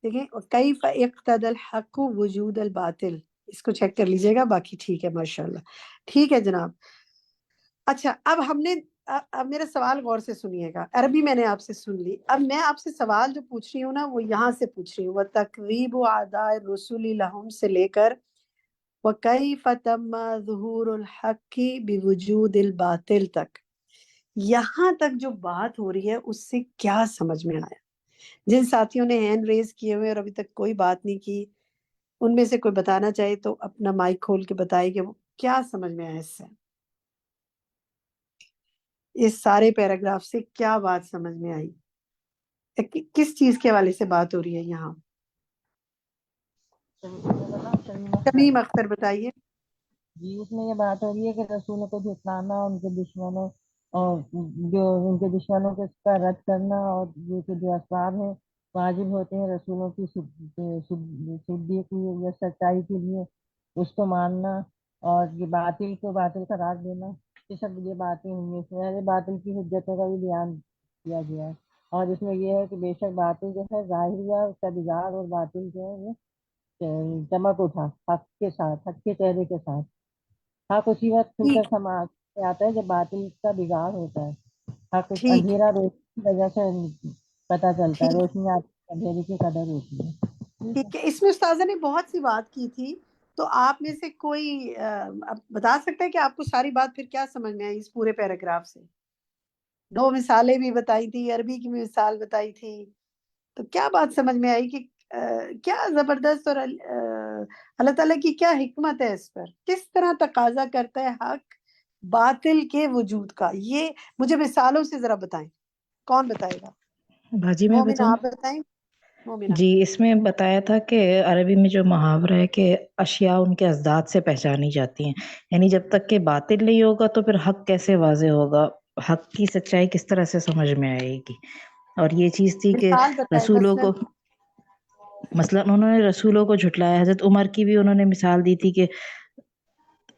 دیکھیں کیف اقتضى الحق وجود الباطل، اس کو چیک کر لیجئے گا، باقی ٹھیک ہے ماشاءاللہ۔ ٹھیک ہے جناب۔ اچھا، اب ہم نے، اب میرا سوال غور سے سنیے گا، عربی میں نے آپ سے سن لی، اب میں آپ سے سوال جو پوچھ رہی ہوں نا وہ یہاں سے پوچھ رہی ہوں، وَتَقْرِيبُ أَعْدَاءِ الرُّسُلِ لَهُمْ سے لے کر وَكَيْفَ تَمَّ ظُهُورُ الْحَقِّ بِوُجُودِ الْبَاطِلِ تک، یہاں تک جو بات ہو رہی ہے اس سے کیا سمجھ میں آیا؟ جن ساتھیوں نے ہینڈ ریز کیے ہوئے اور ابھی تک کوئی بات نہیں کی، ان میں سے کوئی بتانا چاہے تو اپنا مائک کھول کے بتائے کہ وہ کیا سمجھ میں آیا، اس سے، اس سارے پیراگراف سے کیا بات سمجھ میں آئی، کس چیز کے حوالے سے بات ہو رہی ہے یہاں؟ تمیم اختر بتائیے۔ جی اس میں یہ بات ہو رہی ہے کہ رسولوں کو جھٹلانا، ان کے دشمنوں اور جو ان کے دشمنوں کے اس کا رد کرنا، اور جو اسباب ہیں واجب ہوتے ہیں رسولوں کی صدیق کی یا سچائی کے لیے، اس کو ماننا، اور یہ باطل کو باطل قرار دینا، یہ سب یہ باتیں ہوئی ہیں۔ اس میں باطل کی حجتوں کا بھی بیان کیا گیا ہے، اور اس میں یہ ہے کہ بے شک باطل جو ہے ظاہریہ اس کا بگاڑ، اور باطل جو ہے وہ چمک اٹھا حق کے ساتھ، حق کے چہرے کے ساتھ۔ حق اسی وقت کھل کر سماج میں آتا ہے جب باطل کا بگاڑ ہوتا ہے، حق ٹھیک اندھیرا روشنی کی وجہ سے پتہ چلتا ہے، روشنی آتی ہے اندھیرے کی قدر ہوتی ہے۔ ٹھیک ہے، اس میں استاذہ نے بہت سی بات کی تھی، تو آپ میں سے کوئی بتا سکتا ہے کہ آپ کو ساری بات پھر کیا سمجھ میں آئی اس پورے پیراگراف سے؟ دو مثالیں بھی بتائی تھی، عربی کی بھی مثال بتائی تھی، تو کیا بات سمجھ میں آئی کہ کیا زبردست، اور اللہ تعالیٰ کی کیا حکمت ہے اس پر، کس طرح تقاضا کرتا ہے حق باطل کے وجود کا؟ یہ مجھے مثالوں سے ذرا بتائیں، کون بتائے گا؟ باجی میں مومنہ بتاؤں؟ آپ بتائیں۔ مومنہ۔ جی اس میں بتایا تھا کہ عربی میں جو محاورہ ہے کہ اشیاء ان کے ازداد سے پہچانی جاتی ہیں، یعنی جب تک کہ باطل نہیں ہوگا تو پھر حق کیسے واضح ہوگا، حق کی سچائی کس طرح سے سمجھ میں آئے گی؟ اور یہ چیز تھی کہ مثال بتائیں، رسولوں کو، مثلا انہوں نے رسولوں کو جھٹلایا، حضرت عمر کی بھی انہوں نے مثال دی تھی کہ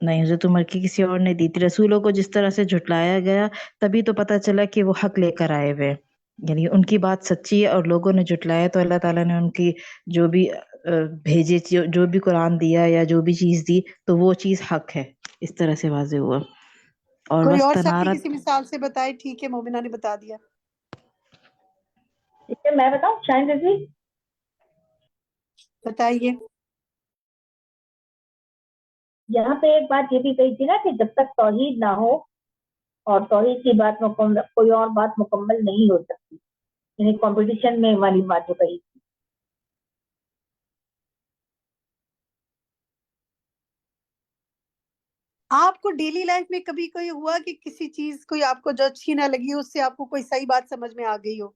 نہیں، حضرت عمر کی کسی اور نے دی تھی، رسولوں کو جس طرح سے جھٹلایا گیا تبھی تو پتہ چلا کہ وہ حق لے کر آئے ہوئے۔ यानी उनकी बात सच्ची है और लोगों ने झुटलाया तो अल्लाह ताला ने उनकी जो भी भेजे जो भी कुरान दिया या जो भी चीज़ दी तो वो चीज़ हक है, इस तरह से वाज़े हुआ। और कोई बस और साथी तनारत किसी मिसाल से बताए? ठीक है, मोमिना ने बता दिया। इससे मैं बताऊं शायद दीदी, बताइए। यहाँ पे एक बात ये भी कही थी ना कि जब तक तौहीद ना हो और तौहीद की बात मुकम्मल, कोई और बात मुकम्मल नहीं हो सकती, यानी कंपटीशन में वाली बात जो कही थी। आपको डेली लाइफ में कभी कोई हुआ कि किसी चीज कोई आपको जो अच्छी ना लगी हो, उससे आपको कोई सही बात समझ में आ गई हो?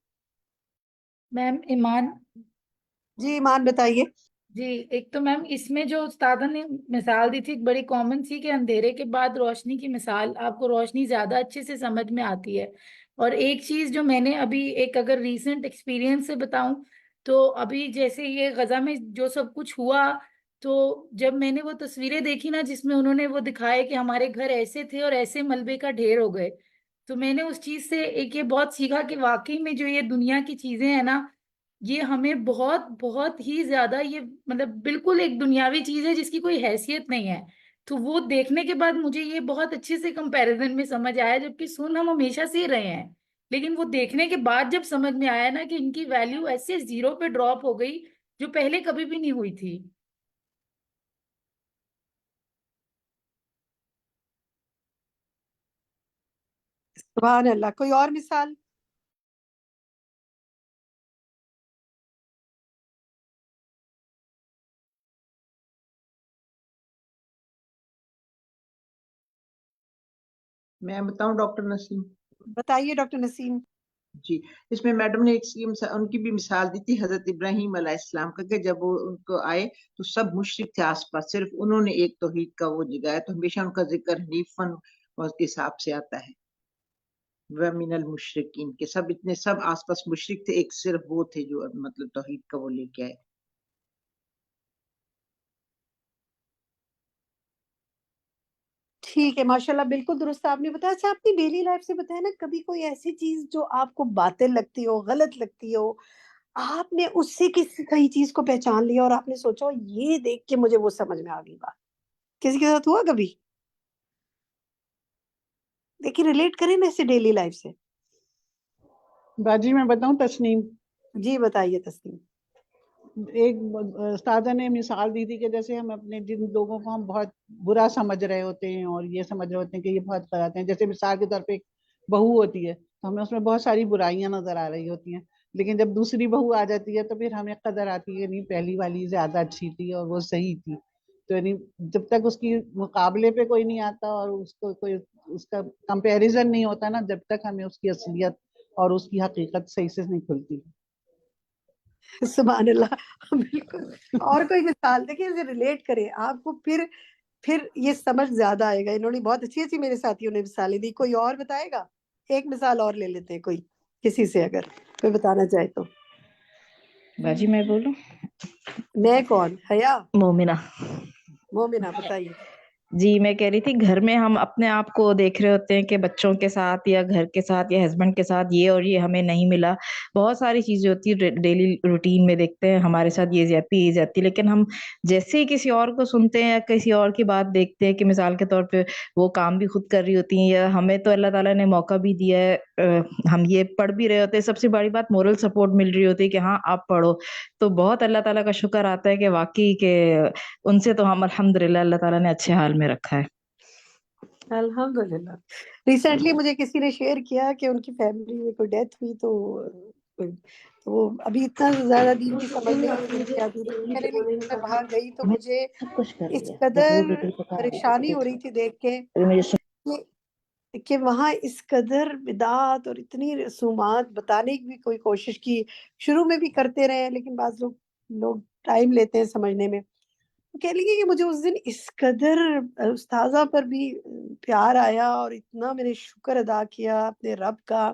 मैम ईमान जी ईमान बताइए। जी, एक तो मैम इसमें जो उस्तादा ने मिसाल दी थी एक बड़ी कॉमन सी कि अंधेरे के बाद रोशनी की मिसाल, आपको रोशनी ज्यादा अच्छे से समझ में आती है। और एक चीज जो मैंने अभी एक अगर रीसेंट एक्सपीरियंस से बताऊं, तो अभी जैसे ये गजा में जो सब कुछ हुआ, तो जब मैंने वो तस्वीरें देखी ना जिसमें उन्होंने वो दिखाया कि हमारे घर ऐसे थे और ऐसे मलबे का ढेर हो गए, तो मैंने उस चीज से एक ये बहुत सीखा कि वाकई में जो ये दुनिया की चीजें हैं ना, ये हमें बहुत बहुत ही ज्यादा, ये मतलब बिल्कुल एक दुनियावी चीज है जिसकी कोई हैसियत नहीं है। तो वो देखने के बाद मुझे ये बहुत अच्छे से कंपैरिजन में समझ आया, जबकि सुन हम हमेशा से ही रहे हैं, लेकिन वो देखने के बाद जब समझ में आया ना कि इनकी वैल्यू ऐसे जीरो पे ड्रॉप हो गई जो पहले कभी भी नहीं हुई थी। सुभान अल्लाह। कोई और मिसाल? मैं बताऊं डॉक्टर नसीम? बताइए डॉक्टर नसीम। जी, इसमें मैडम ने उनकी भी मिसाल दी थी हजरत इब्राहिम अलैहिस्सलाम का, कि जब वो उनको आए तो सब मुशरिक थे आसपास, सिर्फ उन्होंने एक तौहीद का वो जगाया, तो हमेशा उनका जिक्र हनीफन के हिसाब से आता है। व मिनल मुशरिकीन के सब इतने सब आसपास मुशरिक थे, एक सिर्फ वो थे जो मतलब तौहीद का वो लेके आए। ठीक है, माशाल्लाह, बिल्कुल दुरुस्त आपने बताया। अच्छा, अपनी डेली लाइफ से बताया ना, कभी कोई ऐसी चीज जो आपको बातिल लगती हो, गलत लगती हो, आपने उससे किसी सही चीज को पहचान लिया और आपने सोचा ये देख के मुझे वो समझ में आ गई बात। किसी के साथ हुआ कभी? देखिए, रिलेट करें ना इसे डेली लाइफ से। बाजी मैं बताऊं तस्नीम? जी बताइए तस्नीम। एक उस्तादा ने मिसाल दी थी कि जैसे हम अपने जिन लोगों को हम बहुत बुरा समझ रहे होते हैं और ये समझ रहे होते हैं कि ये बहुत कराते हैं, जैसे मिसाल के तौर पे एक बहू होती है तो हमें उसमें बहुत सारी बुराइयां नजर आ रही होती हैं, लेकिन जब दूसरी बहू आ जाती है तो फिर हमें कदर आती है, नहीं पहली वाली ज्यादा अच्छी थी और वो सही थी। तो यानी जब तक उसकी मुकाबले पे कोई नहीं आता और उसको कोई उसका कंपैरिजन नहीं होता ना, जब तक हमें उसकी असलियत और उसकी हकीकत सही से नहीं खुलती। सुभान अल्लाह। बिल्कुल। और कोई मिसाल देखिए, इसे रिलेट करें, आपको फिर ये समझ ज्यादा आएगा। इन्होंने बहुत अच्छी अच्छी मेरे साथियों ने मिसालें दी। कोई और बताएगा? एक मिसाल और ले लेते हैं, कोई किसी से अगर कोई बताना चाहे तो। बाजी मैं बोलूं? मैं कौन? हया? मोमिना। मोमिना बताइए। जी, मैं कह रही थी घर में हम अपने आप को देख रहे होते हैं कि बच्चों के साथ या घर के साथ या हस्बैंड के साथ ये और ये हमें नहीं मिला। बहुत सारी चीज़ें होती है डेली रूटीन में, देखते हैं हमारे साथ ये ज़्यादती, लेकिन हम जैसे ही किसी और को सुनते हैं या किसी और की बात देखते हैं कि मिसाल के तौर पे वो काम भी खुद कर रही होती हैं या हमें तो अल्लाह ताला ने मौका भी दिया है, हम ये पढ़ भी रहे होते हैं, सबसे बड़ी बात मोरल सपोर्ट मिल रही होती है कि हाँ, आप पढ़ो। तो बहुत अल्लाह ताला का शुक्र आता है कि वाक़ई के उनसे तो हम अल्हम्दुलिल्लाह अल्लाह ताला ने अच्छे हाल में रखा है। अल्हम्दुलिल्लाह। रिसेंटली मुझे किसी ने शेयर किया कि उनकी फैमिली में कोई डेथ हुई, तो वो अभी इतना ज्यादा दीन की समझ नहीं थी कि क्या थी, लेकिन मैंने मैं वहां गई तो मुझे सब कुछ कर इस लिया, बस वो कदर बेटी को कहा परेशानी हो रही थी देख के मुझे कि वहां इस कदर बिदात और इतनी रसूमात बताने की भी कोई कोशिश की। शुरू में भी करते रहे, लेकिन बाज लोग टाइम लेते हैं समझने में। तो कह लीजिए कि मुझे उस दिन इस कदर उस्ताजा पर भी प्यार आया और इतना मैंने शुक्र अदा किया अपने रब का।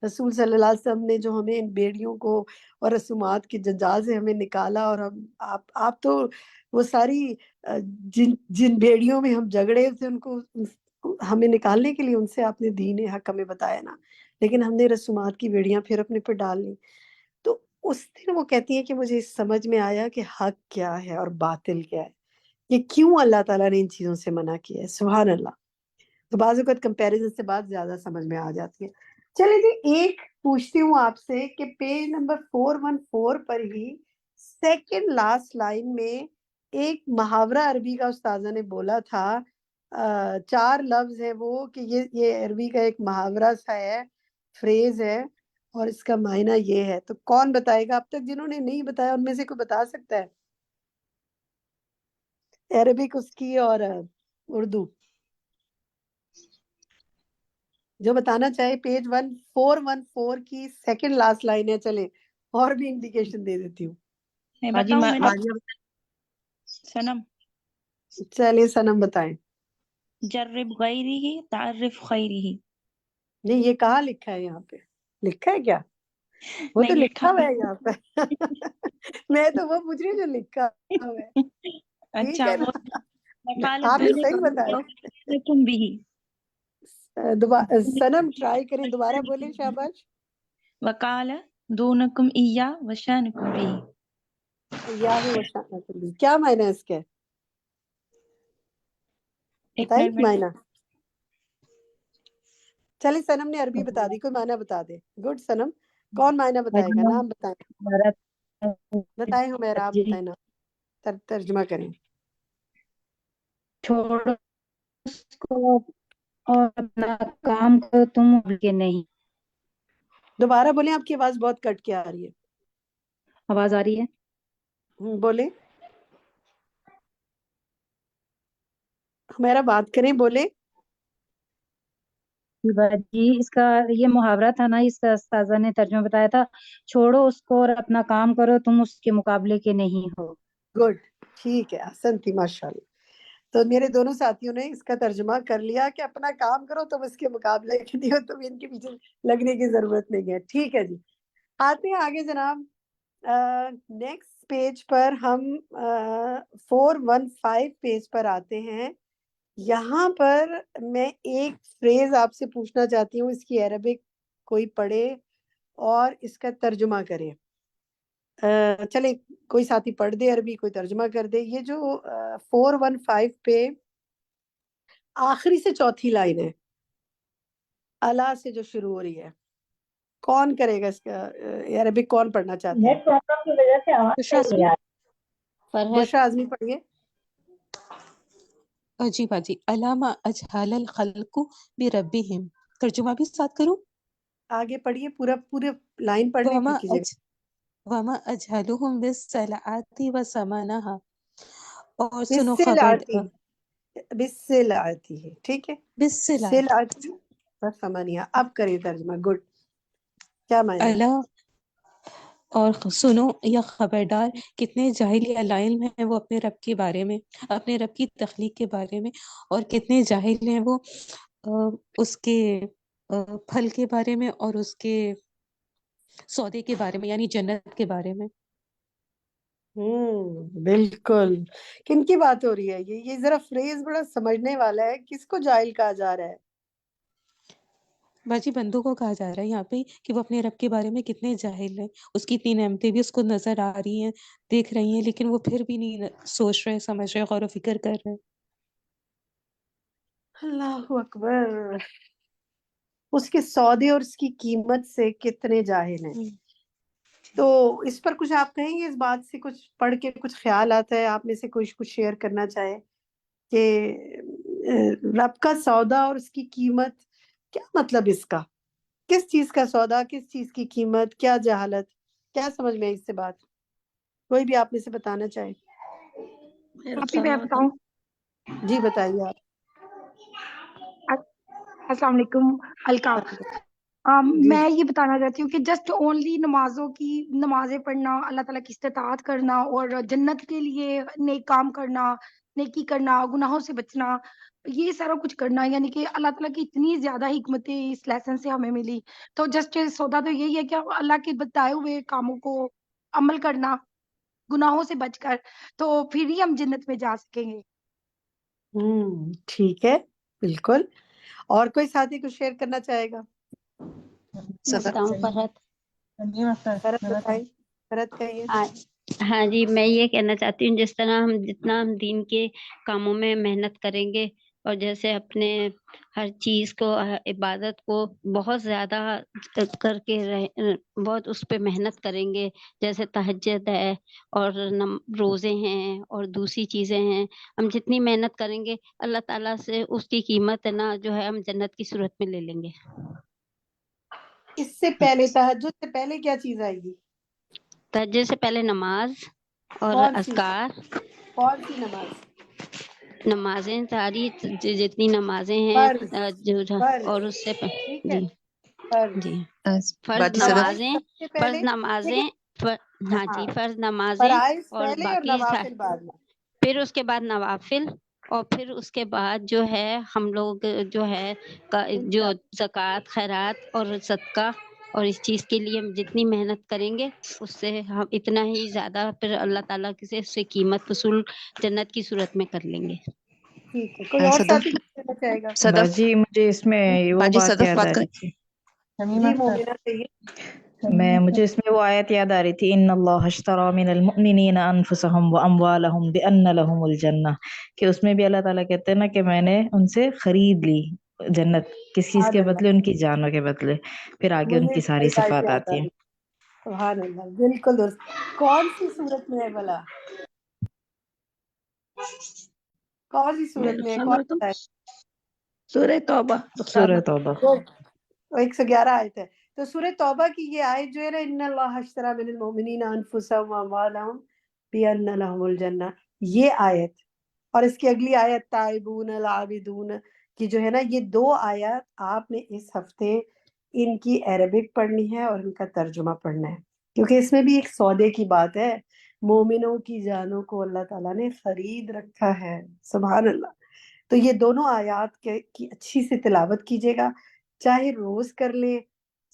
रसूल सल्लल्लाहु अलैहि वसल्लम ने जो हमें इन बेड़ियों को और रसूमात के जंजाल से हमें निकाला, और हम आप तो वो सारी जिन जिन बेड़ियों में हम झगड़े थे उनको हमें निकालने के लिए उनसे आपने दीन हक हमें बताया ना। لیکن ہم نے رسومات کی بیڑیاں پھر اپنے پر ڈال لی. تو اس دن وہ کہتی ہیں کہ مجھے سمجھ میں آیا کہ حق کیا ہے اور باطل کیا ہے، کہ کیوں اللہ تعالیٰ نے ان چیزوں سے منع کیا ہے. سبحان اللہ. تو بعض اوقات کمپیریزن سے بات زیادہ سمجھ میں آ جاتی ہے. چلے جی ایک پوچھتی ہوں آپ سے کہ پیج نمبر 414 پر ہی سیکنڈ لاسٹ لائن میں ایک محاورہ عربی کا استاذہ نے بولا تھا، 4 لفظ ہے وہ، کہ یہ عربی کا ایک محاورہ سا ہے، فریز ہے، اور اس کا معنی یہ ہے. تو کون بتائے گا؟ اب تک جنہوں نے نہیں بتایا ان میں سے کوئی بتا سکتا ہے؟ عربک اس کی اور اردو، جو بتانا چاہے. پیج 414 کی سیکنڈ لاسٹ لائن ہے. چلے اور بھی انڈیکیشن دے دیتی ہوں. میں باجی بتاؤں؟ میں ماریہ سنم چلے سنم بتائیں. جرب غیری تعرف خیری. نہیں یہ کہاں لکھا ہے؟ یہاں پہ لکھا ہے کیا؟ وہ تو نہیں لکھا ہوا ہے نہیں. یہاں پہ. میں تو وہ پوچھ رہی ہوں جو لکھا ہوا ہے. ٹھیک اچھا ہے وہ نا؟ وقال آپ نے صحیح دونکم بتایا. تم بھی. سنم ٹرائی کریں، دوبارہ بولیں. شاباش. وقال دونکم ایا وشانکم بھی. یاہ وشان کیا معنی ہے اس کے؟ ایک بتائیں منٹ میں معنی. چلے سنم نے عربی بتا دی، کوئی معنی بتا دے. گڈ سنم. کون معنی بتائے گا؟ نام بتائیں. بتائیں ہمیرا، آپ بتائیں نا. ترجمہ کریں. چھوڑو اس کو اور اپنا کام کرو، تم کے نہیں. دوبارہ بولیں، آپ کی آواز بہت کٹ کے آ رہی ہے. آواز آ رہی ہے؟ بولیں ہمیرا، بات کریں، بولیں. جی اس کا یہ محاورہ تھا نا، اس کا استاذہ نے ترجمہ بتایا تھا، چھوڑو اس کو اور اپنا کام کرو، تم اس کے مقابلے کے نہیں ہو. گڈ، ٹھیک ہے، احسن تھی، ماشاء اللہ. تو میرے دونوں ساتھیوں نے اس کا ترجمہ کر لیا کہ اپنا کام کرو، تم اس کے مقابلے کے نہیں ہو، تم ان کے پیچھے لگنے کی ضرورت نہیں ہے. ٹھیک ہے جی، آتے ہیں آگے جناب. نیکسٹ پیج پر ہم 415 پیج پر آتے ہیں. یہاں پر میں ایک فریز آپ سے پوچھنا چاہتی ہوں، اس کی عربک کوئی پڑھے اور اس کا ترجمہ کرے. چلے کوئی ساتھی پڑھ دے عربی، کوئی ترجمہ کر دے. یہ جو 415 پہ آخری سے چوتھی لائن ہے، اللہ سے جو شروع ہو رہی ہے، کون کرے گا اس کا عربک؟ کون پڑھنا چاہتے ہیں؟ نیٹ پرابلم کی وجہ سے آواز صحیح نہیں آ رہی. بشرا اعظمی پڑھیے. جی باجی. علامہ اجہال الخلق بربہم. ترجمہ بھی ساتھ کروں؟ آگے پڑھیے، پورے لائن پڑھ لیں پھر کیجیے گا. وما اجہلہم بالصلاۃ وسمانہا. اور سنو بسل خبر آتی ہے، ٹھیک ہے. بالصلاۃ. سل آتی بس سمانیہ. اب کریں ترجمہ. گڈ. کیا معنی؟ اللہ اور سنو یا خبردار، کتنے جاہل یا لا علم ہیں وہ اپنے رب کے بارے میں، اپنے رب کی تخلیق کے بارے میں، اور کتنے جاہل ہیں وہ اس کے پھل کے بارے میں اور اس کے سودے کے بارے میں، یعنی جنت کے بارے میں. بالکل. کن کی بات ہو رہی ہے؟ یہ ذرا فریز بڑا سمجھنے والا ہے. کس کو جاہل کہا جا رہا ہے؟ باجی بندوں کو کہا جا رہا ہے یہاں پہ کہ وہ اپنے رب کے بارے میں کتنے جاہل ہیں. اس کی 3 نعمتیں بھی اس کو نظر آ رہی ہیں، دیکھ رہی ہیں، لیکن وہ پھر بھی نہیں سوچ رہے، سمجھ رہے، غور و فکر کر رہے. اللہ اکبر. اس کے سودے اور اس کی قیمت سے کتنے جاہل ہیں. تو اس پر کچھ آپ کہیں گے؟ اس بات سے کچھ پڑھ کے کچھ خیال آتا ہے آپ میں سے کوئی کچھ شیئر کرنا چاہے کہ رب کا سودا اور اس کی قیمت کیا مطلب؟ اس کا کس چیز کا سودا، کس چیز کی قیمت، کیا جہالت، کیا سمجھ میں اس سے بات؟ کوئی بھی آپ میں سے بتانا چاہے. آپ ہی میں بتاؤں؟ جی بتائیے آپ. السلام علیکم. القا. جی میں یہ بتانا چاہتی ہوں کہ جسٹ اونلی نمازیں پڑھنا، اللہ تعالیٰ کی استطاعت کرنا اور جنت کے لیے نیک کام کرنا، نیکی کرنا، گناہوں سے بچنا، یہ سارا کچھ کرنا، یعنی کہ اللہ تعالیٰ کی اتنی زیادہ حکمتیں اس لیسن سے ہمیں ملی. تو جسٹ سودا تو یہی ہے کہ اللہ کے بتائے ہوئے کاموں کو عمل کرنا، گناہوں سے بچ کر، تو پھر ہی ہم جنت میں جا سکیں گے. ٹھیک ہے، بالکل. اور کوئی ساتھی کچھ شیئر کرنا چاہے گا؟ मैं बताऊं फरहत? फरहत बताइए, फरहत कहिए। हाँ जी, मैं ये कहना चाहती हूँ जिस तरह हम जितना हम दीन के कामों में मेहनत करेंगे और जैसे अपने हर चीज को इबादत को बहुत ज्यादा करके बहुत उस पे मेहनत करेंगे, जैसे तहज्जुद है और रोजे हैं और दूसरी चीजें हैं, हम जितनी मेहनत करेंगे अल्लाह ताला से उसकी कीमत है ना जो है हम जन्नत की सूरत में ले लेंगे। इससे पहले, तहज्जुद से पहले क्या चीज आएगी? तहज्जुद से पहले नमाज और कौन सी अस्कार, कौन सी नमाज? नमाजें सारी जितनी नमाजें हैं फर्ज और उससे ठीक है, जी फर्ज जी फर्ज नमाजें सबसे फर्ज पहले, नमाजें लेकिन हाँ जी फर्ज नमाजें फराइज और पहले और बाकी नवाफिल बाद में। फिर उसके बाद नवाफिल और फिर उसके बाद जो है हम लोग जो है जो ज़कात खैरात और सदका और इस चीज के लिए हम जितनी मेहनत करेंगे उससे हम इतना ही ज्यादा फिर अल्लाह ताला से उससे कीमत वसूल जन्नत की सूरत में कर लेंगे। ठीक है, कोई और साथी कहना चाहेगा? बाजी मुझे इसमें वो बात याद आ रही थी, जी मोमिना कहिए। मुझे इसमें वो आयत याद आ रही थी, इन्नल्लाह अश्तरा मिनल मुअमिनीना अनफुसहुम व अम्वालहुम बिअन्न लहुमुल जन्नह, कि उसमें भी अल्लाह ताला कहते हैं ना कि मैंने उनसे खरीद ली जन्नत, किस चीज के बदले? उनकी जानों के बदले। फिर आगे मुझे उनकी भी सारी वही आयत सिफात याद आ आती रही हैं। है। सुभान अल्लाह, बिल्कुल दुरुस्त। कौन सी सूरत में है भला? कौन सी सूरत में है, कौन बताए? सूरह तौबा, सूरह तौबा। 111 आयत है। तो सूरह तौबा की ये आयत जो है ना, इन्नल्लाह अश्तरा मिनल मुमिनीना अनफुसहुम व अम्वालहुम बिअन्न लहुमुल जन्नह, ये आयत और इसकी अगली आयत ताइबून अल आबिदून की जो है ना, ये दो आयत आपने इस हफ्ते इनकी अरबिक पढ़नी है और इनका तर्जुमा पढ़ना है, क्योंकि इसमें भी एक सौदे की बात है। मोमिनों की जानों को अल्लाह ताला ने खरीद रखा है, सुभान अल्लाह। तो ये दोनों आयात की अच्छी से तिलावत कीजिएगा, चाहे रोज कर ले,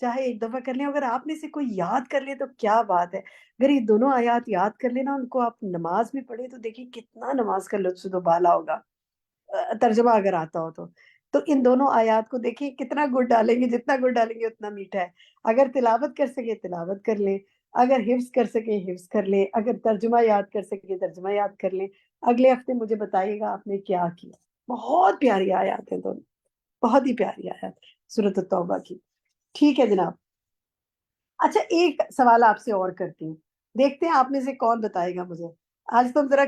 चाहे एक दफा कर ले। अगर आप में से कोई याद कर ले तो क्या बात है। अगर ये दोनों आयात याद कर लेना, उनको आप नमाज में पढ़े तो देखिए कितना नमाज का लुत्फ दुबाला होगा, तर्जुमा अगर आता हो तो इन दोनों आयात को देखिए कितना गुड़ डालेंगे, जितना गुड़ डालेंगे उतना मीठा है। अगर तिलावत कर सके तिलावत कर ले, अगर हिफ्ज कर सके हिफ्ज कर ले, अगर तर्जुमा याद कर सके तर्जुमा याद कर ले। अगले हफ्ते मुझे बताइएगा आपने क्या किया। बहुत प्यारी आयत है दोनों, बहुत ही प्यारी आयत सूरत तौबा की। ठीक है जनाब। अच्छा, एक सवाल आपसे और करती हूँ, देखते हैं आप में से कौन बताएगा मुझे। आज तो जरा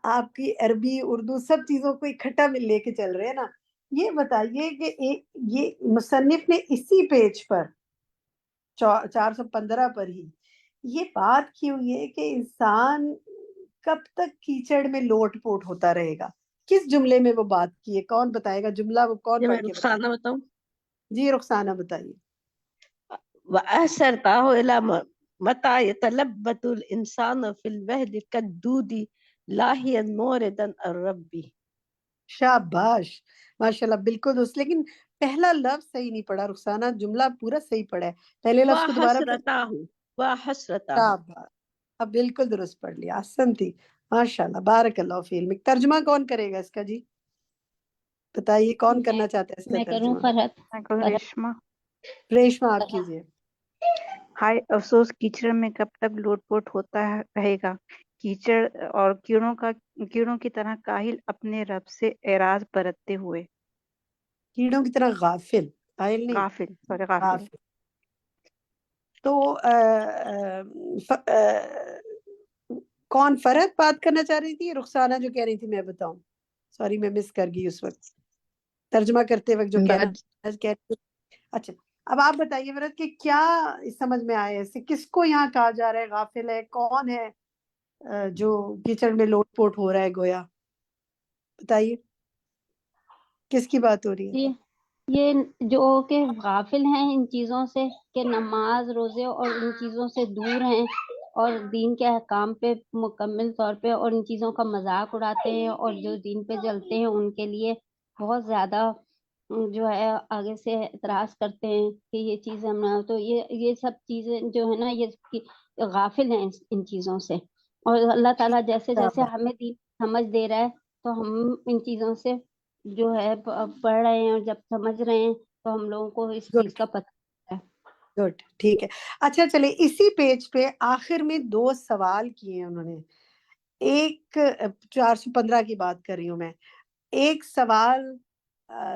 आपकी अरबी उर्दू सब चीजों को इकट्ठा में लेके चल रहे हैं ना। ये बताइए कि ये मुसन्निफ ने इसी पेज पर 415 पर ही ये बात की हुई है कि इंसान कब तक कीचड़ में लोट-पोट होता रहेगा। किस जुमले में वो बात की है? कौन बताएगा जुमला? वो कौन ये पढ़ मैं के रुखसाना बताऊं? जी रुखसाना बताइए। वअसरताहु इला मता यतलब्बतुल इंसानु फिल वहदि कद्दूदी लाहियन मोरिदन अर्रब्बी। शाबाश, माशाल्लाह, बिल्कुल दुरुस्त। लेकिन पहला लफ्ज सही नहीं पढ़ा रुखसाना, जुमला पूरा सही पढ़ा है। पहले लफ्ज को दोबारा वहसरताहु शाबाश, अब बिल्कुल दुरुस्त पढ़ लिया, ahsan थी, माशाल्लाह, बारकल्लाहु फी इल्मिक। तर्जुमा कौन करेगा इसका जी? बताइए कौन करना चाहता है इसका मैं करूं तर्जुमा? फरहत? रेशमा। रेशमा आप कीजिए। हाय अफसोस, कीचड़ में कब तक लोटपोट होता रहेगा। कीचड़ और कीड़ों की तरह काहिल अपने रब से एराज बरतते हुए। कीड़ों की तरह गाफिल, काहिल नहीं, गाफिल, सॉरी गाफिल। गाफिल। तो कौन फरहत बात करना चाह रही थी? रुखसाना जो कह रही थी मैं बताऊं? सॉरी मैं मिस कर गई उस वक्त तर्जुमा करते वक्त जो कहना कह रही थी। अच्छा, अब आप बताइए फरहत कि क्या समझ में आया इससे, किसको यहाँ कहा जा रहा है गाफिल है? कौन है जो कीचड़ में लोट-पोट हो रहा है गोया? बताइए किसकी बात हो रही है? ये जो के गाफिल हैं इन चीज़ों से, कि नमाज रोजे और इन चीज़ों से दूर हैं और दीन के अहकाम पे मुकम्मल तौर पे और इन चीज़ों का मजाक उड़ाते हैं और जो दीन पे जलते हैं उनके लिए बहुत ज़्यादा जो है आगे से एतराज़ करते हैं कि ये चीज़ें हम, तो ये सब चीज़ें जो है ना ये गाफिल हैं इन चीज़ों से। और अल्लाह ताला जैसे जैसे हमें दीन समझ दे रहा है तो हम इन चीज़ों से जो है पढ़ रहे हैं और जब समझ रहे हैं तो हम लोगों को इस चीज का पता है। गुड, ठीक है। अच्छा चले इसी पेज पे आखिर में 2 सवाल किए हैं उन्होंने। एक 415 की बात कर रही हूँ मैं। एक सवाल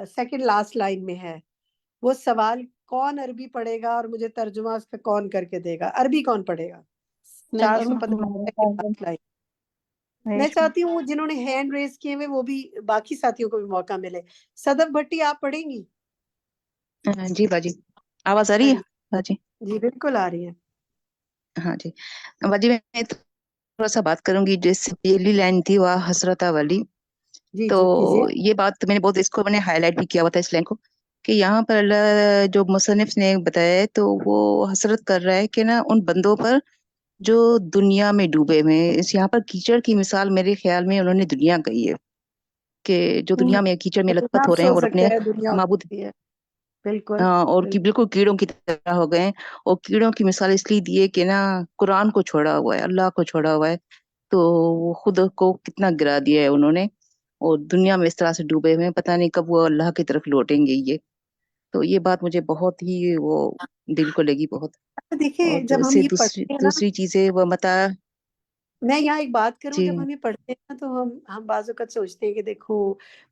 सेकंड लास्ट लाइन में है। वो सवाल कौन अरबी पढ़ेगा और मुझे तर्जुमा उसका कौन करके देगा? अरबी कौन पढ़ेगा? मैं पढ़ूं 415 सेकंड लास्ट लाइन। मैं चाहती हूँ जिन्होंने हैंड रेज किए हुए वो भी बाकी साथियों को भी मौका मिले। सदफ भट्टी आप पढ़ेंगी? जी बाजी, आवाज आ रही हाँ है जी, बाजी? जी बिल्कुल आ रही है। हाँ जी बाजी, मैं थोड़ा सा बात करूंगी। जैसे पहली लाइन थी वह हसरता वाली, जी तो जी कीजिए। ये बात मैंने बहुत, इसको मैंने हाईलाइट भी किया हुआ था इस लाइन को, कि यहाँ पर अल्लाह जो मुसन्निफ ने बताया है, तो वो हसरत कर रहा है कि ना उन बंदों पर जो दुनिया में डूबे हुए हैं। इस यहाँ पर कीचड़ की मिसाल मेरे ख्याल में उन्होंने दुनिया कही है, कि जो दुनिया में कीचड़ में लथपथ हो नफ्स रहे हैं हो और सकता अपने है, दुनिया हो माबूद, सकती है। बिल्कुल और कि बिल्कुल कीड़ों की तरह हो गए हैं। और कीड़ों की मिसाल इसलिए दी है कि ना कुरान को छोड़ा हुआ है, अल्लाह को छोड़ा हुआ है, तो वो खुद को कितना गिरा दिया है उन्होंने, और दुनिया में इस तरह से डूबे हुए हैं, पता नहीं कब वो अल्लाह की तरफ लौटेंगे ये। तो ये बात मुझे बहुत ही वो दिल को लगी बहुत। देखिए और जब हम से ये दूसरी पढ़ते हैं ना, दूसरी चीजें वो बता। मैं यहाँ एक बात करूं, जी जब हम ये पढ़ते हैं ना तो हम बाज़ औक़ात सोचते हैं कि देखो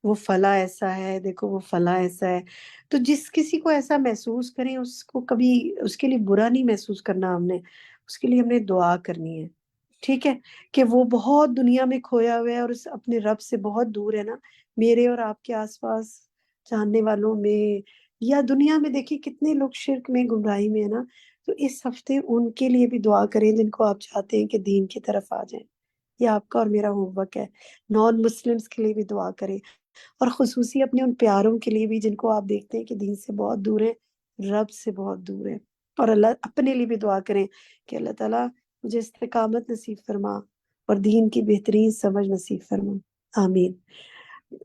वो फला ऐसा है, देखो वो फला ऐसा है। तो जिस किसी को ऐसा महसूस करें उसको कभी उसके लिए बुरा नहीं महसूस करना हमने, उसके लिए हमने दुआ करनी है। ठीक है? कि वो बहुत दुनिया में खोया हुआ है और उस अपने रब से बहुत दूर है ना। मेरे और आपके आस-पास जानने वालों में या दुनिया में देखिए कितने लोग शिर्क में, गुमराही में है ना। तो इस हफ्ते उनके लिए भी दुआ करें जिनको आप चाहते हैं कि दीन की तरफ आ जाएँ। ये आपका और मेरा होमवर्क है। नॉन मुस्लिम्स के लिए भी दुआ करें और ख़ुसूसी अपने उन प्यारों के लिए भी जिनको आप देखते हैं कि दीन से बहुत दूर हैं, रब से बहुत दूर हैं। और अल्लाह अपने लिए भी दुआ करें कि अल्लाह ताला मुझे इस्तिकामत नसीब फरमा और दीन की बेहतरीन समझ नसीब फरमा। आमीन।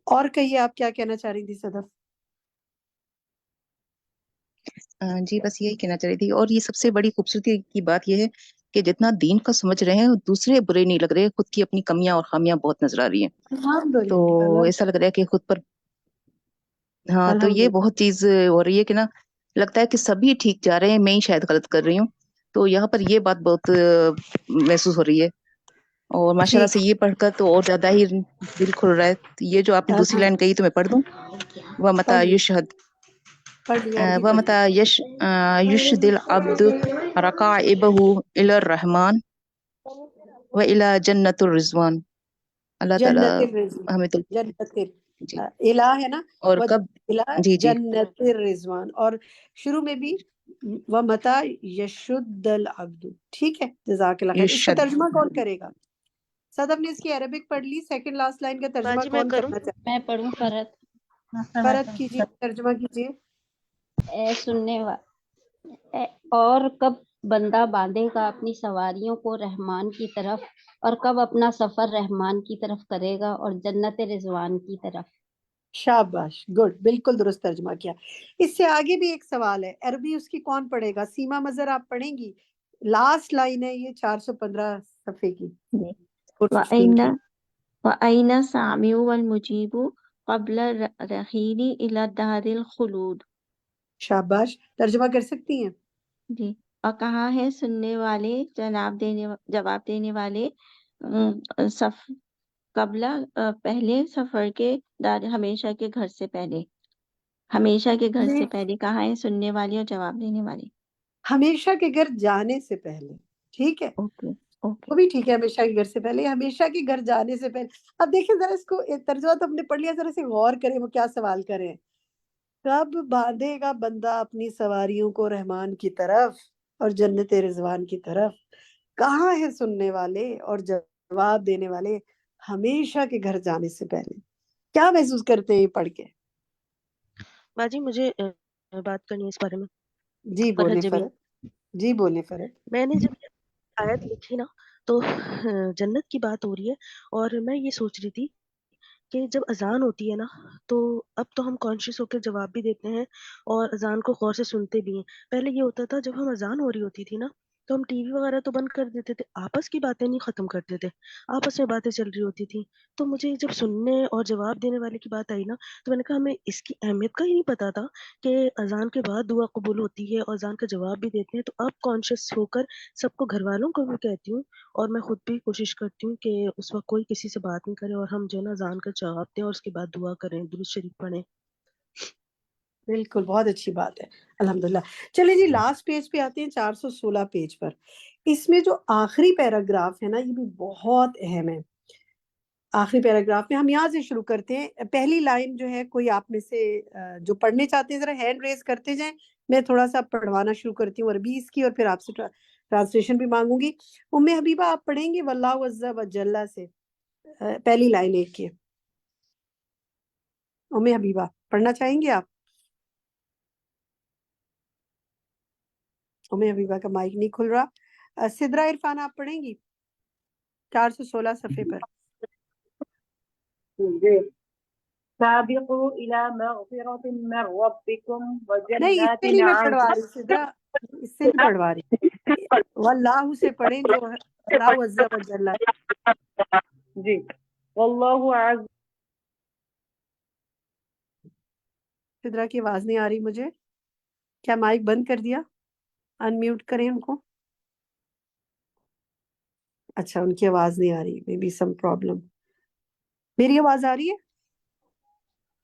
और कहिए आप क्या कहना चाह रही थी सदफ? जी बस यही कहना चाह रही थी। और ये सबसे बड़ी खूबसूरती की बात यह है कि जितना दीन का समझ रहे हैं दूसरे बुरे नहीं लग रहे, खुद की अपनी कमियां और खामियां बहुत नजर आ रही हैं। तो ऐसा लग रहा है कि खुद पर, हाँ, तो ये अल्हम्दुलिल्लाह। बहुत चीज हो रही है कि ना लगता है कि सभी ठीक जा रहे हैं, मैं ही शायद गलत कर रही हूँ। तो यहाँ पर ये बात बहुत महसूस हो रही है। और माशाल्लाह जी। से ये पढ़कर तो और ज्यादा ही दिल खुल रहा है। तो ये जो आपने दूसरी लाइन कही तो मैं पढ़ दूं, वह मता पढ़िए, युशहद पढ़िए, अरबी वह पढ़िए। मता युशदिल अब्द रकाइबहु इलर रहमान व इला जन्नतुर रिजवान। अल्लाह ताला जन्नतिल रिज़्वान, हमें तो जन्नतिल जी। इला है ना, और व कब, इला जी जी, जन्नतिल रिज़वान। और शुरू में भी व मता यशुद्दल अब्दु। ठीक है, जज़ाकल्लाह खैर। इसका युशद, तर्जुमा कौन करेगा? सदफ ने इसकी अरबिक पढ़ ली, सेकंड लास्ट लाइन का तर्जुमा बाजी मैं कौन करूं? करना चाहता मैं पढ़ूं फरत? है? फरत कीजिए, तर्जुमा कीजिए। ए सुनने वा और कब बंदा बांधेगा अपनी सवारियों को रहमान की तरफ, और कब अपना सफर रहमान की तरफ करेगा और जन्नत रिजवान की तरफ। शाबाश, गुड, बिल्कुल दुरुस्त तर्जुमा किया। इससे आगे भी एक सवाल है, अरबी उसकी कौन पढ़ेगा? सीमा मजर आप पढ़ेंगी? लास्ट लाइन है ये 415 सफ़े की, 415 वअैन की। वअैन सामिउ वल मुजीबु क़ब्ल रहीली इला दारिल खुलूद। शाबाश, तर्जुमा कर सकती हैं? जी। और कहाँ है सुनने वाले, जवाब देने वाले, सफ कबला पहले सफर के दार हमेशा के घर से पहले, हमेशा के घर से हमें पहले कहाँ है सुनने वाले और जवाब देने वाले। हमेशा के घर जाने से पहले, ठीक है, ओके ओके। वो भी ठीक है, हमेशा के घर से पहले, हमेशा के घर जाने से पहले। अब देखिए जरा इसको, तर्जुमा तो हमने पढ़ लिया, जरा से गौर करें वो क्या सवाल करें। कब बांधेगा बंदा अपनी सवारियों को रहमान की तरफ और जन्नत रिजवान की तरफ? कहाँ है सुनने वाले और जवाब देने वाले? हमेशा के घर जाने से पहले। क्या महसूस करते हैं ये पढ़ के? बाजी मुझे बात करनी है इस बारे में। जी फरहत बोले जमील, फरहत, जी बोले फरहत। मैंने जब ये आयत लिखी ना, तो जन्नत की बात हो रही है, और मैं ये सोच रही थी कि जब अजान होती है ना, तो अब तो हम कॉन्शियस होकर जवाब भी देते हैं और अजान को गौर से सुनते भी हैं। पहले ये होता था जब हम अजान हो रही होती थी ना, تو ہم ٹی وی وغیرہ تو بند کر دیتے تھے، آپس کی باتیں نہیں ختم کرتے تھے، آپس میں باتیں چل رہی ہوتی تھیں. تو مجھے جب سننے اور جواب دینے والے کی بات آئی نا، تو میں نے کہا ہمیں اس کی اہمیت کا ہی نہیں پتا تھا کہ اذان کے بعد دعا قبول ہوتی ہے اور اذان کا جواب بھی دیتے ہیں. تو اب کانشیس ہو کر سب کو، گھر والوں کو بھی کہتی ہوں اور میں خود بھی کوشش کرتی ہوں کہ اس وقت کوئی کسی سے بات نہیں کرے اور ہم جو ہے نا اذان کا جواب دیں اور اس کے بعد دعا کریں، درود شریف پڑھیں. بالکل، بہت اچھی بات ہے، الحمدللہ. چلے جی لاسٹ پیج پہ آتے ہیں، 416 پیج پر. اس میں جو آخری پیراگراف ہے نا، یہ بھی بہت اہم ہے. آخری پیراگراف میں ہم یہاں سے شروع کرتے ہیں. پہلی لائن جو ہے، کوئی آپ میں سے جو پڑھنے چاہتے ہیں ذرا ہینڈ ریز کرتے جائیں. میں تھوڑا سا پڑھوانا شروع کرتی ہوں عربی اس کی، اور پھر آپ سے ٹرانسلیشن بھی مانگوں گی. ام حبیبہ آپ پڑھیں گے واللہ عز وجل سے پہلی لائن ایک کی. ام حبیبہ پڑھنا چاہیں گے آپ؟ ام حبیبہ کا مائک نہیں کھل رہا. سدرا عرفان آپ پڑھیں گی 416 صفحے پر. سابقوا إلى مغفرة من ربكم نہیں، اس وجنات سے نہیں میں پڑھوا عرضها رہی سدرا، اس سے نہیں پڑھوا رہی. واللہ سے پڑھیں جو اللہ عز وجل. جی واللہ عز. سدرا کی آواز نہیں آ رہی مجھے. کیا مائک بند کر دیا؟ ان میوٹ کریں ان کو. اچھا، ان کی آواز نہیں آ رہی، مے بی سم پرابلم. میری آواز آ رہی ہے؟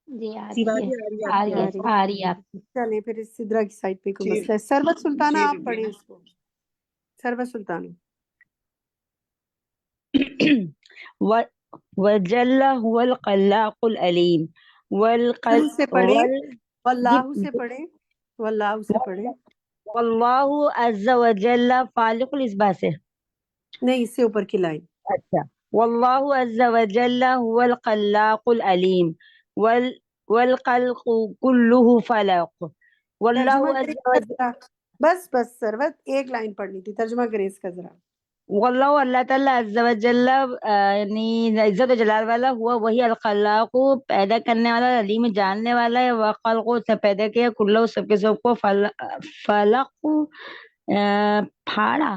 جی آ رہی سیوانی ہے، آ رہی ہے آ آپ کی رہی ہے، آواز. آ رہی ہے آپ کی. چلیں پھر اس سدرا کی سائڈ پہ کوئی جی مسئلہ ہے. سربت سلطانہ جی آپ پڑھیں اس کو. سربت سلطانہ. وجل هو الخلاق العلیم شروع سے پڑھیں، واللہ جی سے پڑھیں، واللہ سے پڑھیں. واللہ عز وجل فالق الاسباح سے. نہیں، اس سے اوپر کی لائن. اچھا، واللہ عز وجل هو الخلاق العلیم والخلق كله فلق. واللہ ترجمہ کریں عز اس کا وجل، ذرا. بس سربت ایک لائن پڑھنی تھی، ترجمہ کریں اس کا ذرا. واللہ اللہ تعالیٰ عز و جل یعنی عزت و جلال والا ہوا، وہی الخلاق پیدا کرنے والا، علیم جاننے والا ہے. وخلق اس نے پیدا کیا، کلو سب کے سب کو، فلق پھاڑا،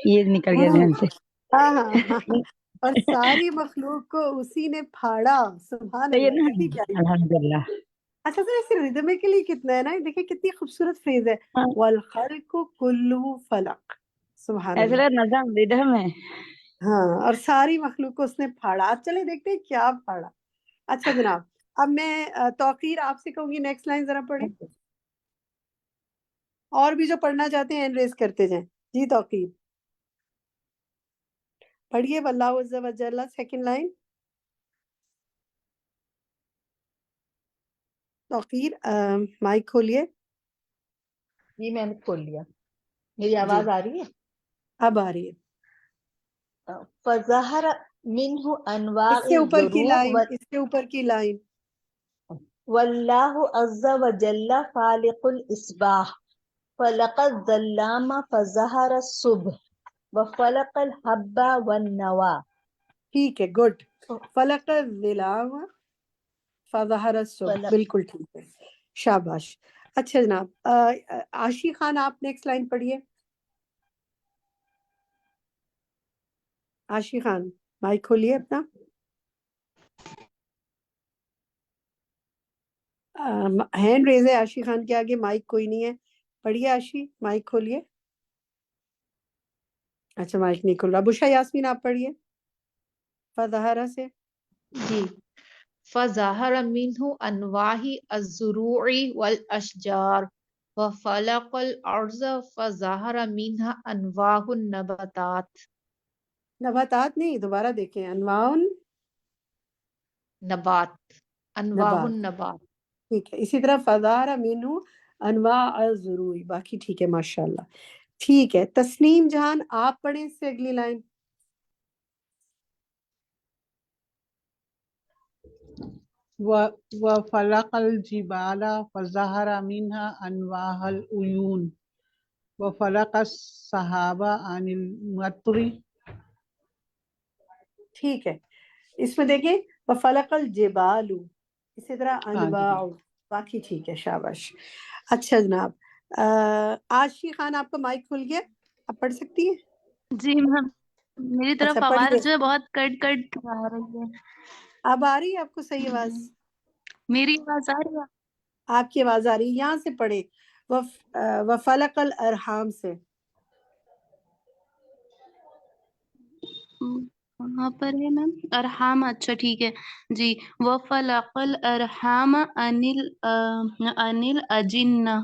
یہ نکل گیا ذہن سے. ہاں ہاں ہاں. اور ساری مخلوق کو اسی نے پھاڑا. سبحان صحیح ہے اللہ، نا، کتنی پیاری. الحمدللہ. اچھا سر، اس ریدمیکلی کتنا ہے نا، دیکھیں کتنی خوبصورت فریز ہے. ہاں، والخلق کلہ فلق. سبحان ایسا اللہ. لگا نظم ردھم ہے. ہاں، اور ساری مخلوق کو اس نے پھاڑا. اب چلے دیکھتے ہیں کیا پھاڑا. اچھا جناب، اب میں توقیر آپ سے کہوں گی نیکسٹ لائن ذرا پڑھیں، اور بھی جو پڑھنا چاہتے ہیں ہینڈ ریز کرتے جائیں. جی توقیر پڑھیے، واللہ عز وجل سیکنڈ لائن. توقیر مائک کھولیے. جی میں نے کھول لیا. میری جی آواز آ رہی ہے؟ اب آ رہی ہے. فظہر منہ انواع اس سے اوپر کی الظروف لائن، اس سے اوپر کی لائن. واللہ عز وجل خالق الاسباح فلق الظلام فظہر الصبح وفلق الحب والنوا. ٹھیک ہے، گڈ. فلق الظلام فظہر الصبح، بالکل ٹھیک ہے، شاباش. اچھا جناب، عاشی خان آپ نیکسٹ لائن پڑھیے. عاشی خان مائک کھولیے اپنا. ہینڈ ریز ہے عاشی خان کے آگے، مائک کوئی نہیں ہے. پڑھیے عاشی، مائک کھولیے. اچھا مائک نہیں کھل رہا. بشرا یاسمین آپ پڑھیے فظہرہ سے. جی فظہر منہ انواع الزروع والاشجار وفلق الارض فظہر منہ انواع النباتات. نباتات نہیں، دوبارہ دیکھیں. انواع نبات، انواع نبات، النبات. ٹھیک ہے. اسی طرح فظہر منہ انواع الزروع، باقی ٹھیک ہے ماشاءاللہ. ٹھیک ہے، تسنیم جہان آپ پڑھیں اس سے اگلی لائن. وَفَلَقَ الْجِبَالَ فَظَهَرَ مِنْهَا أَنْوَاعُ الْعُيُونِ وَفَلَقَ السَّحَابَ عَنِ الْمَطْرِ. ٹھیک ہے، اس میں دیکھیں وَفَلَقَ الْجِبَالُ، اسی طرح ہاں انواع، جی. باقی ٹھیک ہے، شاباش. اچھا جناب، عاشی خان آپ کا مائک کھل گیا، आप पढ़ सकती हैं? जी मैम, मेरी तरफ अच्छा आवाज पढ़िए। जो है बहुत कट कट आ रही है। अब आ रही है आपको सही आवाज? मेरी आवाज आ रही है? आपकी आवाज आ रही है, यहाँ से पढ़े। वफलकल अरहाम से। कहाँ पर है मैम? अरहाम, अच्छा ठीक है जी। वफलकल अरहाम अनिल अजिन्ना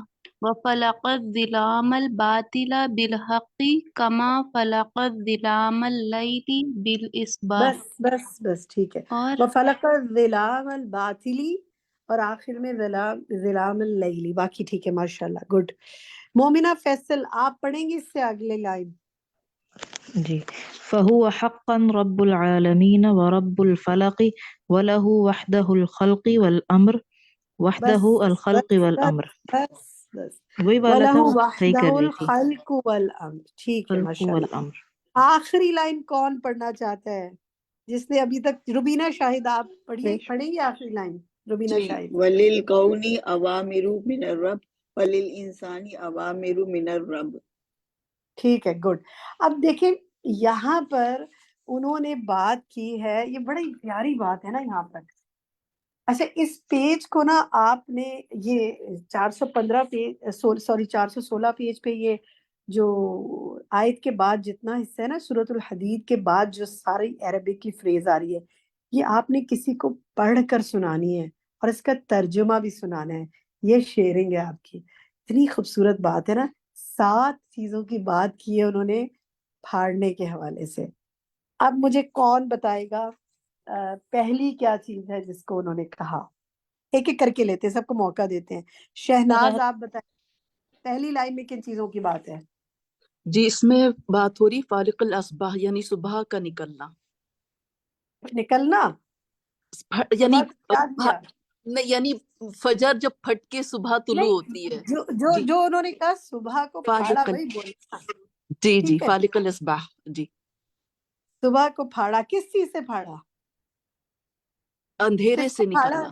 वफलकत दिलामल बातिला बिलहक़ी कमा फलकत दिलामल लैली बिल इस्बाह। बस ठीक है। और वफलकल ज़िलामल बातिली और आखिर में ज़िलामल लैली। बाकी ठीक है, माशाल्लाह, गुड। मोमिना फैसल आप पढ़ेंगी इससे अगले लाइन? जी। फहुव हक़्क़न रब्बुल आलमीन व रब्बुल फलक़ि व लहु वहदहुल खल्क़ि वल अम्र वहदहु अल बस खल्क़ि वल अम्र। बस वही वाला था, वलहु सही कर रही वहदहुल थी। खल्क़ु वल अम्र। ठीक है, खल्क़ु वल माशाल्लाह। अम्र। आखिरी लाइन कौन पढ़ना चाहता है? जिसने अभी तक, रुबीना शाहिद आप पढ़ेंगी आखिरी लाइन? रुबीना जी। शाहिद। वलिल कौनी अवामिरु मिनर रब वलिल इंसानी अवामिरु मिनर रब। ठीक है, गुड। अब देखें यहाँ पर उन्होंने बात की है, ये बड़ी प्यारी बात है ना यहाँ पर। अच्छा, इस पेज को ना आपने ये 415 पेज, सॉरी 416 पेज पे, ये जो आयत के बाद जितना हिस्सा है ना सूरतुल हदीद के बाद जो सारी अरबिक की फ्रेज आ रही है, ये आपने किसी को पढ़ कर सुनानी है और इसका तर्जुमा भी सुनाना है। ये शेयरिंग है आपकी। इतनी खूबसूरत बात है ना। 7 चीजों की बात की है उन्होंने फाड़ने के हवाले से। अब मुझे कौन बताएगा पहली क्या चीज है जिसको उन्होंने कहा? एक एक करके लेते हैं, सबको मौका देते हैं। शहनाज आप बताएं, पहली लाइन में किन चीजों की बात है? जी, इसमें बात हो रही फालिकल असबाह यानी सुबह का निकलना। निकलना यानी क्या दिया? नहीं, यानी फजर जब फट के सुबह तुलू नहीं, होती है। जो जी, जो उन्होंने कहा सुबह को फाड़ा, फालिकल, वही बोलना। जी ठीक है, फालिकल असबाह। जी, सुबह को फाड़ा, किस चीज से फाड़ा? अंधेरे किसको से फाड़ा? निकाला,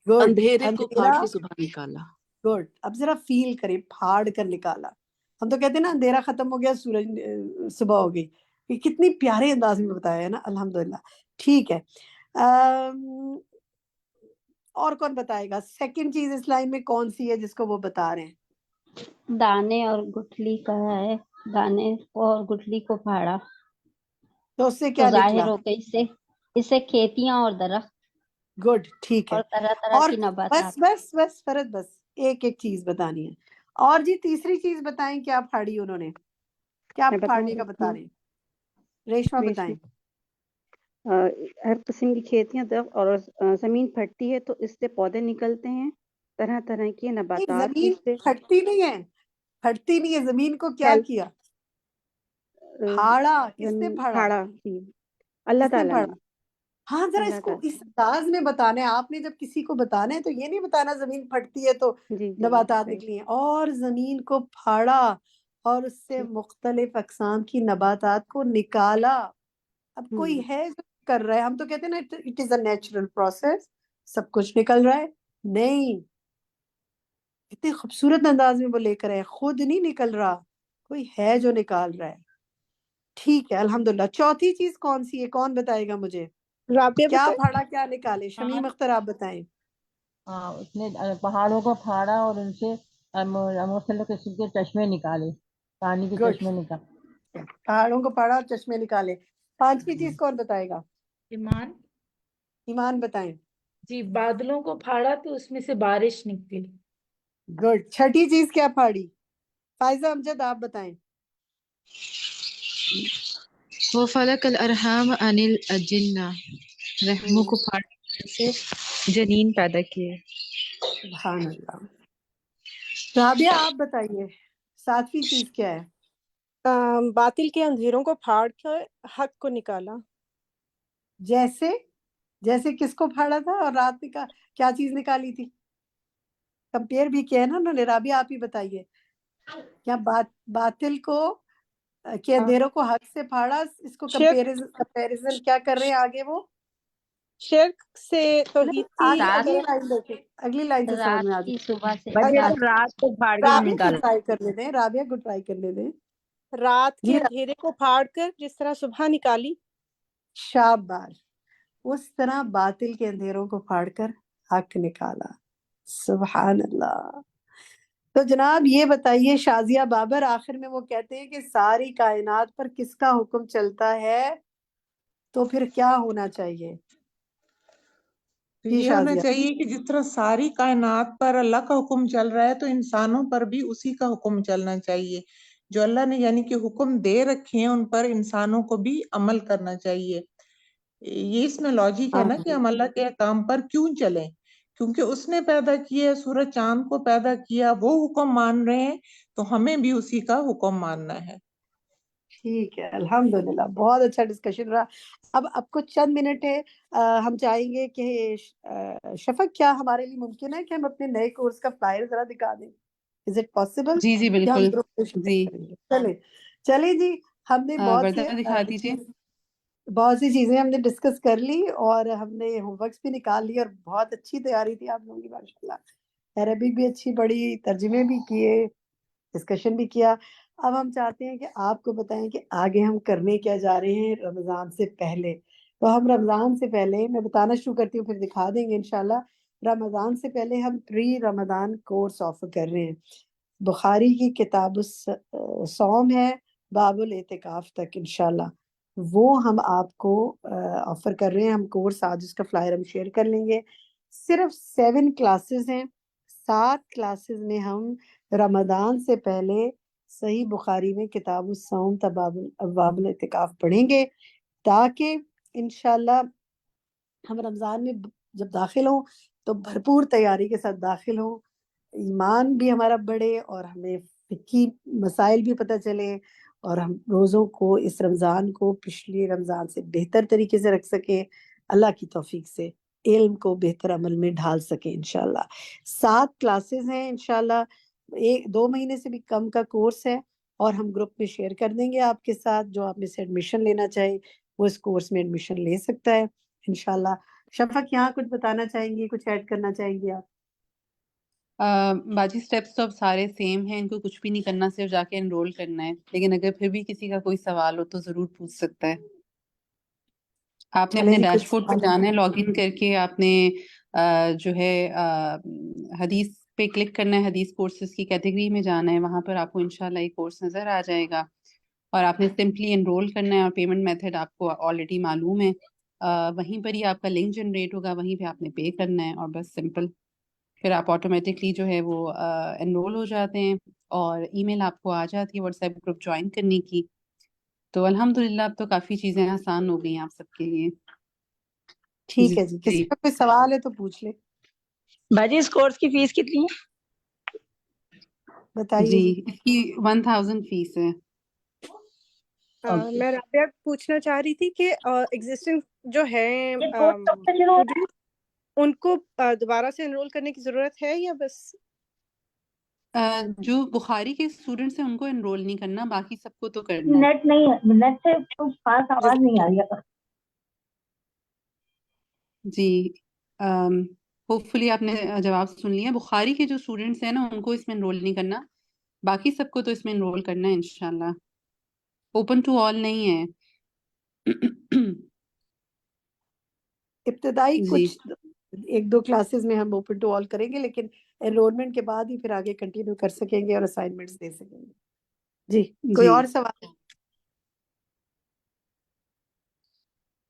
गुड, अंधेरे को फाड़ अंधेरा। के सुबह निकाला। गुड। अब जरा फील करें, फाड़ कर निकाला। हम तो कहते हैं ना अंधेरा खत्म हो गया, सूरज सुबह हो गई। ये कितनी प्यारे अंदाज में बताया है ना, अल्हम्दुलिल्लाह। ठीक है, अम, और कौन बताएगा सेकंड चीज इस लाइन में कौन सी है जिसको वो बता रहे हैं? दाने और गुठली का है, दाने को और गुठली को फाड़ा तो उससे तो क्या जाहिर निकला? हो गई इससे इससे खेतियां और दरख्त गुड, ठीक और है। तरह तरह और की बस नबातात। बस फरद, बस एक एक चीज बतानी है। और जी तीसरी चीज बताएं, क्या फाड़ी उन्होंने, क्या मैं बता फाड़ने का देती बता हूँ। रहे हैं? रेशमा रेशमा, बताएं। हर किस्म की खेतियां और जमीन फटती है तो इससे पौधे निकलते हैं, तरह तरह के नहीं, नबातात जमीन जिससे फटती नहीं है, फटती नहीं है। जमीन को क्या हेल्प किया? फाड़ा। किसने जमीन फाड़ा? फाड़ा जी, अल्लाह किसने ताला फाड़ा? ने, हाँ, जरा अल्लाह इसको ताला। इस अंदाज में बताना है आपने। जब किसी को बताना है तो ये नहीं बताना जमीन फटती है तो जी जी नबातात सही। निकली हैं। और जमीन को फाड़ा और उससे मुख्तलिफ अकसाम की नबातात को निकाला। अब कोई है जो कर रहा है? हम तो कहते हैं ना it is a natural process, सब कुछ निकल रहा है। नहीं, इतने खूबसूरत अंदाज में वो लेकर आए, खुद नहीं निकल रहा, कोई है जो निकाल रहा है। ठीक है, अल्हम्दुलिल्लाह। चौथी चीज कौन सी है, कौन बताएगा मुझे? राबिया क्या बताए। फाड़ा, क्या निकाले? शमीम अख्तर आप बताएं। हाँ, उसने पहाड़ों को फाड़ा और उनसे मुख्तलिफ किस्म के चश्मे निकाले, पानी के गुड, चश्मे निकाले। पहाड़ों को फाड़ा और चश्मे निकाले। पांचवी चीज कौन बताएगा? ईमान। ईमान बताएं। जी, बादलों को फाड़ा तो उसमें से बारिश निकली। गुड। छठी चीज क्या फाड़ी? फायजा अमजद आप बताएं। वो फलकल अरहाम अनिल अजिन्ना, रहमों को फाड़ने से जनीन पैदा किए। सुभान अल्लाह। राबिया आप बताइए, सातवीं चीज क्या है? बातिल के अंधेरों को फाड़ कर हक को निकाला। जैसे जैसे किसको फाड़ा था और रात का क्या चीज निकाली थी? कंपेयर भी किया है ना उन्होंने। राबिया आप ही बताइए, क्या बातिल को के अंधेरों को हक से फाड़ा, इसको कंपैरिजन क्या कर रहे हैं आगे वो? शिर्क से नहीं, तौहीद की आगे अगली अगर लाइन देखें, अगली लाइन से समझ रात में आ की जाए। सुबह से बच्चे रात तो रात को फाड़ के राबिया को निकाला। ट्राई करने दें, राबिया को ट्राई करने दें। रात के जी अंधेरे को फाड़ कर जिस तरह सुबह निकाली। शाबाश, उस तरह बातिल के अंधेरों को फाड़कर हक निकाला। सुभान अल्लाह। तो जनाब ये बताइए, शाजिया बाबर आखिर में वो कहते हैं कि सारी कायनात पर किसका हुक्म चलता है, तो फिर क्या होना चाहिए? तो जी ये होना शाजिया। चाहिए कि जिस तरह सारी कायनात पर अल्लाह का हुक्म चल रहा है तो इंसानों पर भी उसी का हुक्म चलना चाहिए। जो अल्लाह ने यानी कि हुक्म दे रखे हैं उन पर इंसानों को भी अमल करना चाहिए। ये इसमें लॉजिक है ना कि हम अल्लाह के काम पर क्यों चलें, क्योंकि उसने पैदा किया, सूरज चांद को पैदा किया, वो हुक्म मान रहे हैं तो हमें भी उसी का हुक्म मानना है। ठीक है, अल्हम्दुलिल्लाह, बहुत अच्छा डिस्कशन रहा। अब आपको चंद मिनट है, हम चाहेंगे कि शफक, क्या हमारे लिए मुमकिन है कि हम अपने नए कोर्स का फ्लायर जरा दिखा दें? इज इट पॉसिबल जी जी कि हम बिल्कुल। ग्रुप में शेयर जी करेंगे? चले चले जी, हमने वर्दा दिखा दीजिए। बहुत सी चीजें हमने डिस्कस कर ली और हमने होमवर्क्स भी निकाल लिए और बहुत अच्छी तैयारी थी आप लोगों की माशाल्लाह। अरबिक भी अच्छी पढ़ी, तर्जुमे भी किए, डिस्कशन भी किया। अब हम चाहते हैं कि आपको बताएं कि आगे हम करने क्या जा रहे हैं रमज़ान से पहले। तो हम रमज़ान से पहले, मैं बताना शुरू करती हूँ फिर दिखा देंगे इंशाल्लाह। रमज़ान से पहले हम प्री रमज़ान कोर्स ऑफर कर रहे हैं। बुखारी की किताब सौम है, बाबुल एतिकाफ तक इंशाल्लाह, वो हम आपको ऑफर कर रहे हैं। हम कोर्स आज उसका फ्लायर हम शेयर कर लेंगे। सिर्फ 7 क्लासेस हैं। 7 क्लासेस में हम रमज़ान से पहले सही बुखारी में किताब सौम तबाबुल एतिकाफ पढ़ेंगे, ताकि इंशाल्लाह हम रमज़ान में जब दाखिल हों तो भरपूर तैयारी के साथ दाखिल हों, ईमान भी हमारा बढ़े और हमें फिकी मसाइल भी पता चले और हम रोज़ों को, इस रमज़ान को पिछले रमज़ान से बेहतर तरीके से रख सकें, अल्लाह की तौफीक से इल्म को बेहतर अमल में ढाल सकें इंशाल्लाह। 7 क्लासेस हैं इंशाल्लाह, 1-2 महीने से भी कम का कोर्स है और हम ग्रुप में शेयर कर देंगे आपके साथ। जो आप में से एडमिशन लेना चाहे वो इस कोर्स में एडमिशन ले सकता है इंशाल्लाह। शफक, यहाँ कुछ बताना चाहेंगी, कुछ ऐड करना चाहेंगी आप? बाजी स्टेप्स तो अब सारे सेम हैं, इनको कुछ भी नहीं करना, सिर्फ जाके एनरोल करना है। लेकिन अगर फिर भी किसी का कोई सवाल हो तो जरूर पूछ सकता है। आपने चले अपने जी, कुछ डैशबोर्ड पे जाना है, लॉगिन करके आपने जो है हदीस पे क्लिक करना है, हदीस कोर्सेज की कैटेगरी में जाना है, वहां पर आपको इंशाल्लाह ये कोर्स नजर आ जाएगा और आपने सिंपली एनरोल करना है और पेमेंट मेथड आपको ऑलरेडी मालूम है। वहीं पर ही आपका लिंक जनरेट होगा, वहीं पे आपने पे करना है और बस सिंपल, फिर आप ऑटोमेटिकली जो है वो एनरोल हो जाते हैं और ईमेल आपको आ जाती है व्हाट्सएप ग्रुप ज्वाइन करने की। तो अल्हम्दुलिल्लाह अब तो काफ़ी चीज़ें आसान हो गई हैं आप सबके लिए। ठीक है जी, किसी का कोई सवाल है तो पूछ ले, बाजी इस कोर्स की फीस कितनी है? बताइए जी, जी। इसकी 1000 फीस है। मैं राबिया पूछना चाह रही थी कि एग्जिस्टिंग जो है ये कोर्स कब से शुरू होता है? स्टूडेंट, उनको दोबारा से एनरोल करने की जरूरत है या बस? जो बुखारी के स्टूडेंट्स हैं उनको एनरोल नहीं करना, बाकी सबको तो करना है। नेट नहीं है, नेट से कुछ खास आवाज नहीं आ रही है। जी, होपफुली आपने जवाब सुन लिया। बुखारी के जो स्टूडेंट्स हैं ना उनको इसमें एनरोल नहीं करना, बाकी सबको तो इसमें एनरोल करना है इंशाल्लाह। ओपन टू ऑल नहीं है। इब्तदाई जी कुछ 1-2 क्लासेस में हम ओपन टू ऑल करेंगे, लेकिन एनरोलमेंट के बाद ही फिर आगे कंटिन्यू कर सकेंगे और असाइनमेंट्स दे सकेंगे। जी, कोई जी और सवाल?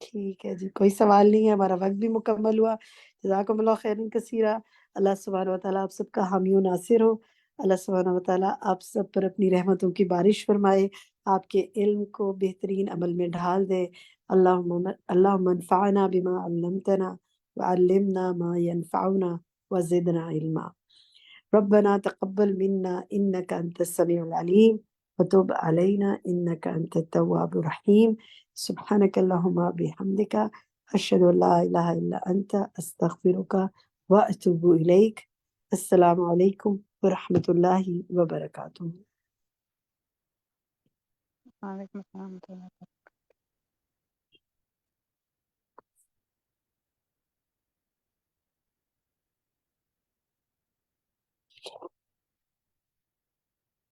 ठीक है जी, कोई सवाल नहीं है, हमारा वक्त भी मुकम्मल हुआ। जज़ाकुमुल्लाह खैरन कसीरा। अल्लाह सुब्हानहू व तआला आप सबका हामी व नासिर हो। अल्लाह सुब्हानहू व तआला आप सब पर अपनी रहमतों की बारिश फरमाए, आपके इल्म को बेहतरीन अमल में ढाल दे। अल्लाहुम्मा अन्फ़अना बिमा अल्लमतना व अल्लिमना मा यनफ़अुना व ज़िदना इल्मा। रब्बना तक़ब्बल मिन्ना इन्नका अंतस समीउल अलीम व तुब अलैना इन्नका अंतत तव्वाबुर रहीम। सुब्हानक अल्लाहुम्मा बिहम्दिका अशहदु अल्ला इलाहा इल्ला अंता अस्तगफिरुका व अतूबु इलैक। अस्सलामु अलैकुम व रहमतुल्लाहि व बरकातुहू। वालेकुम अस्सलाम।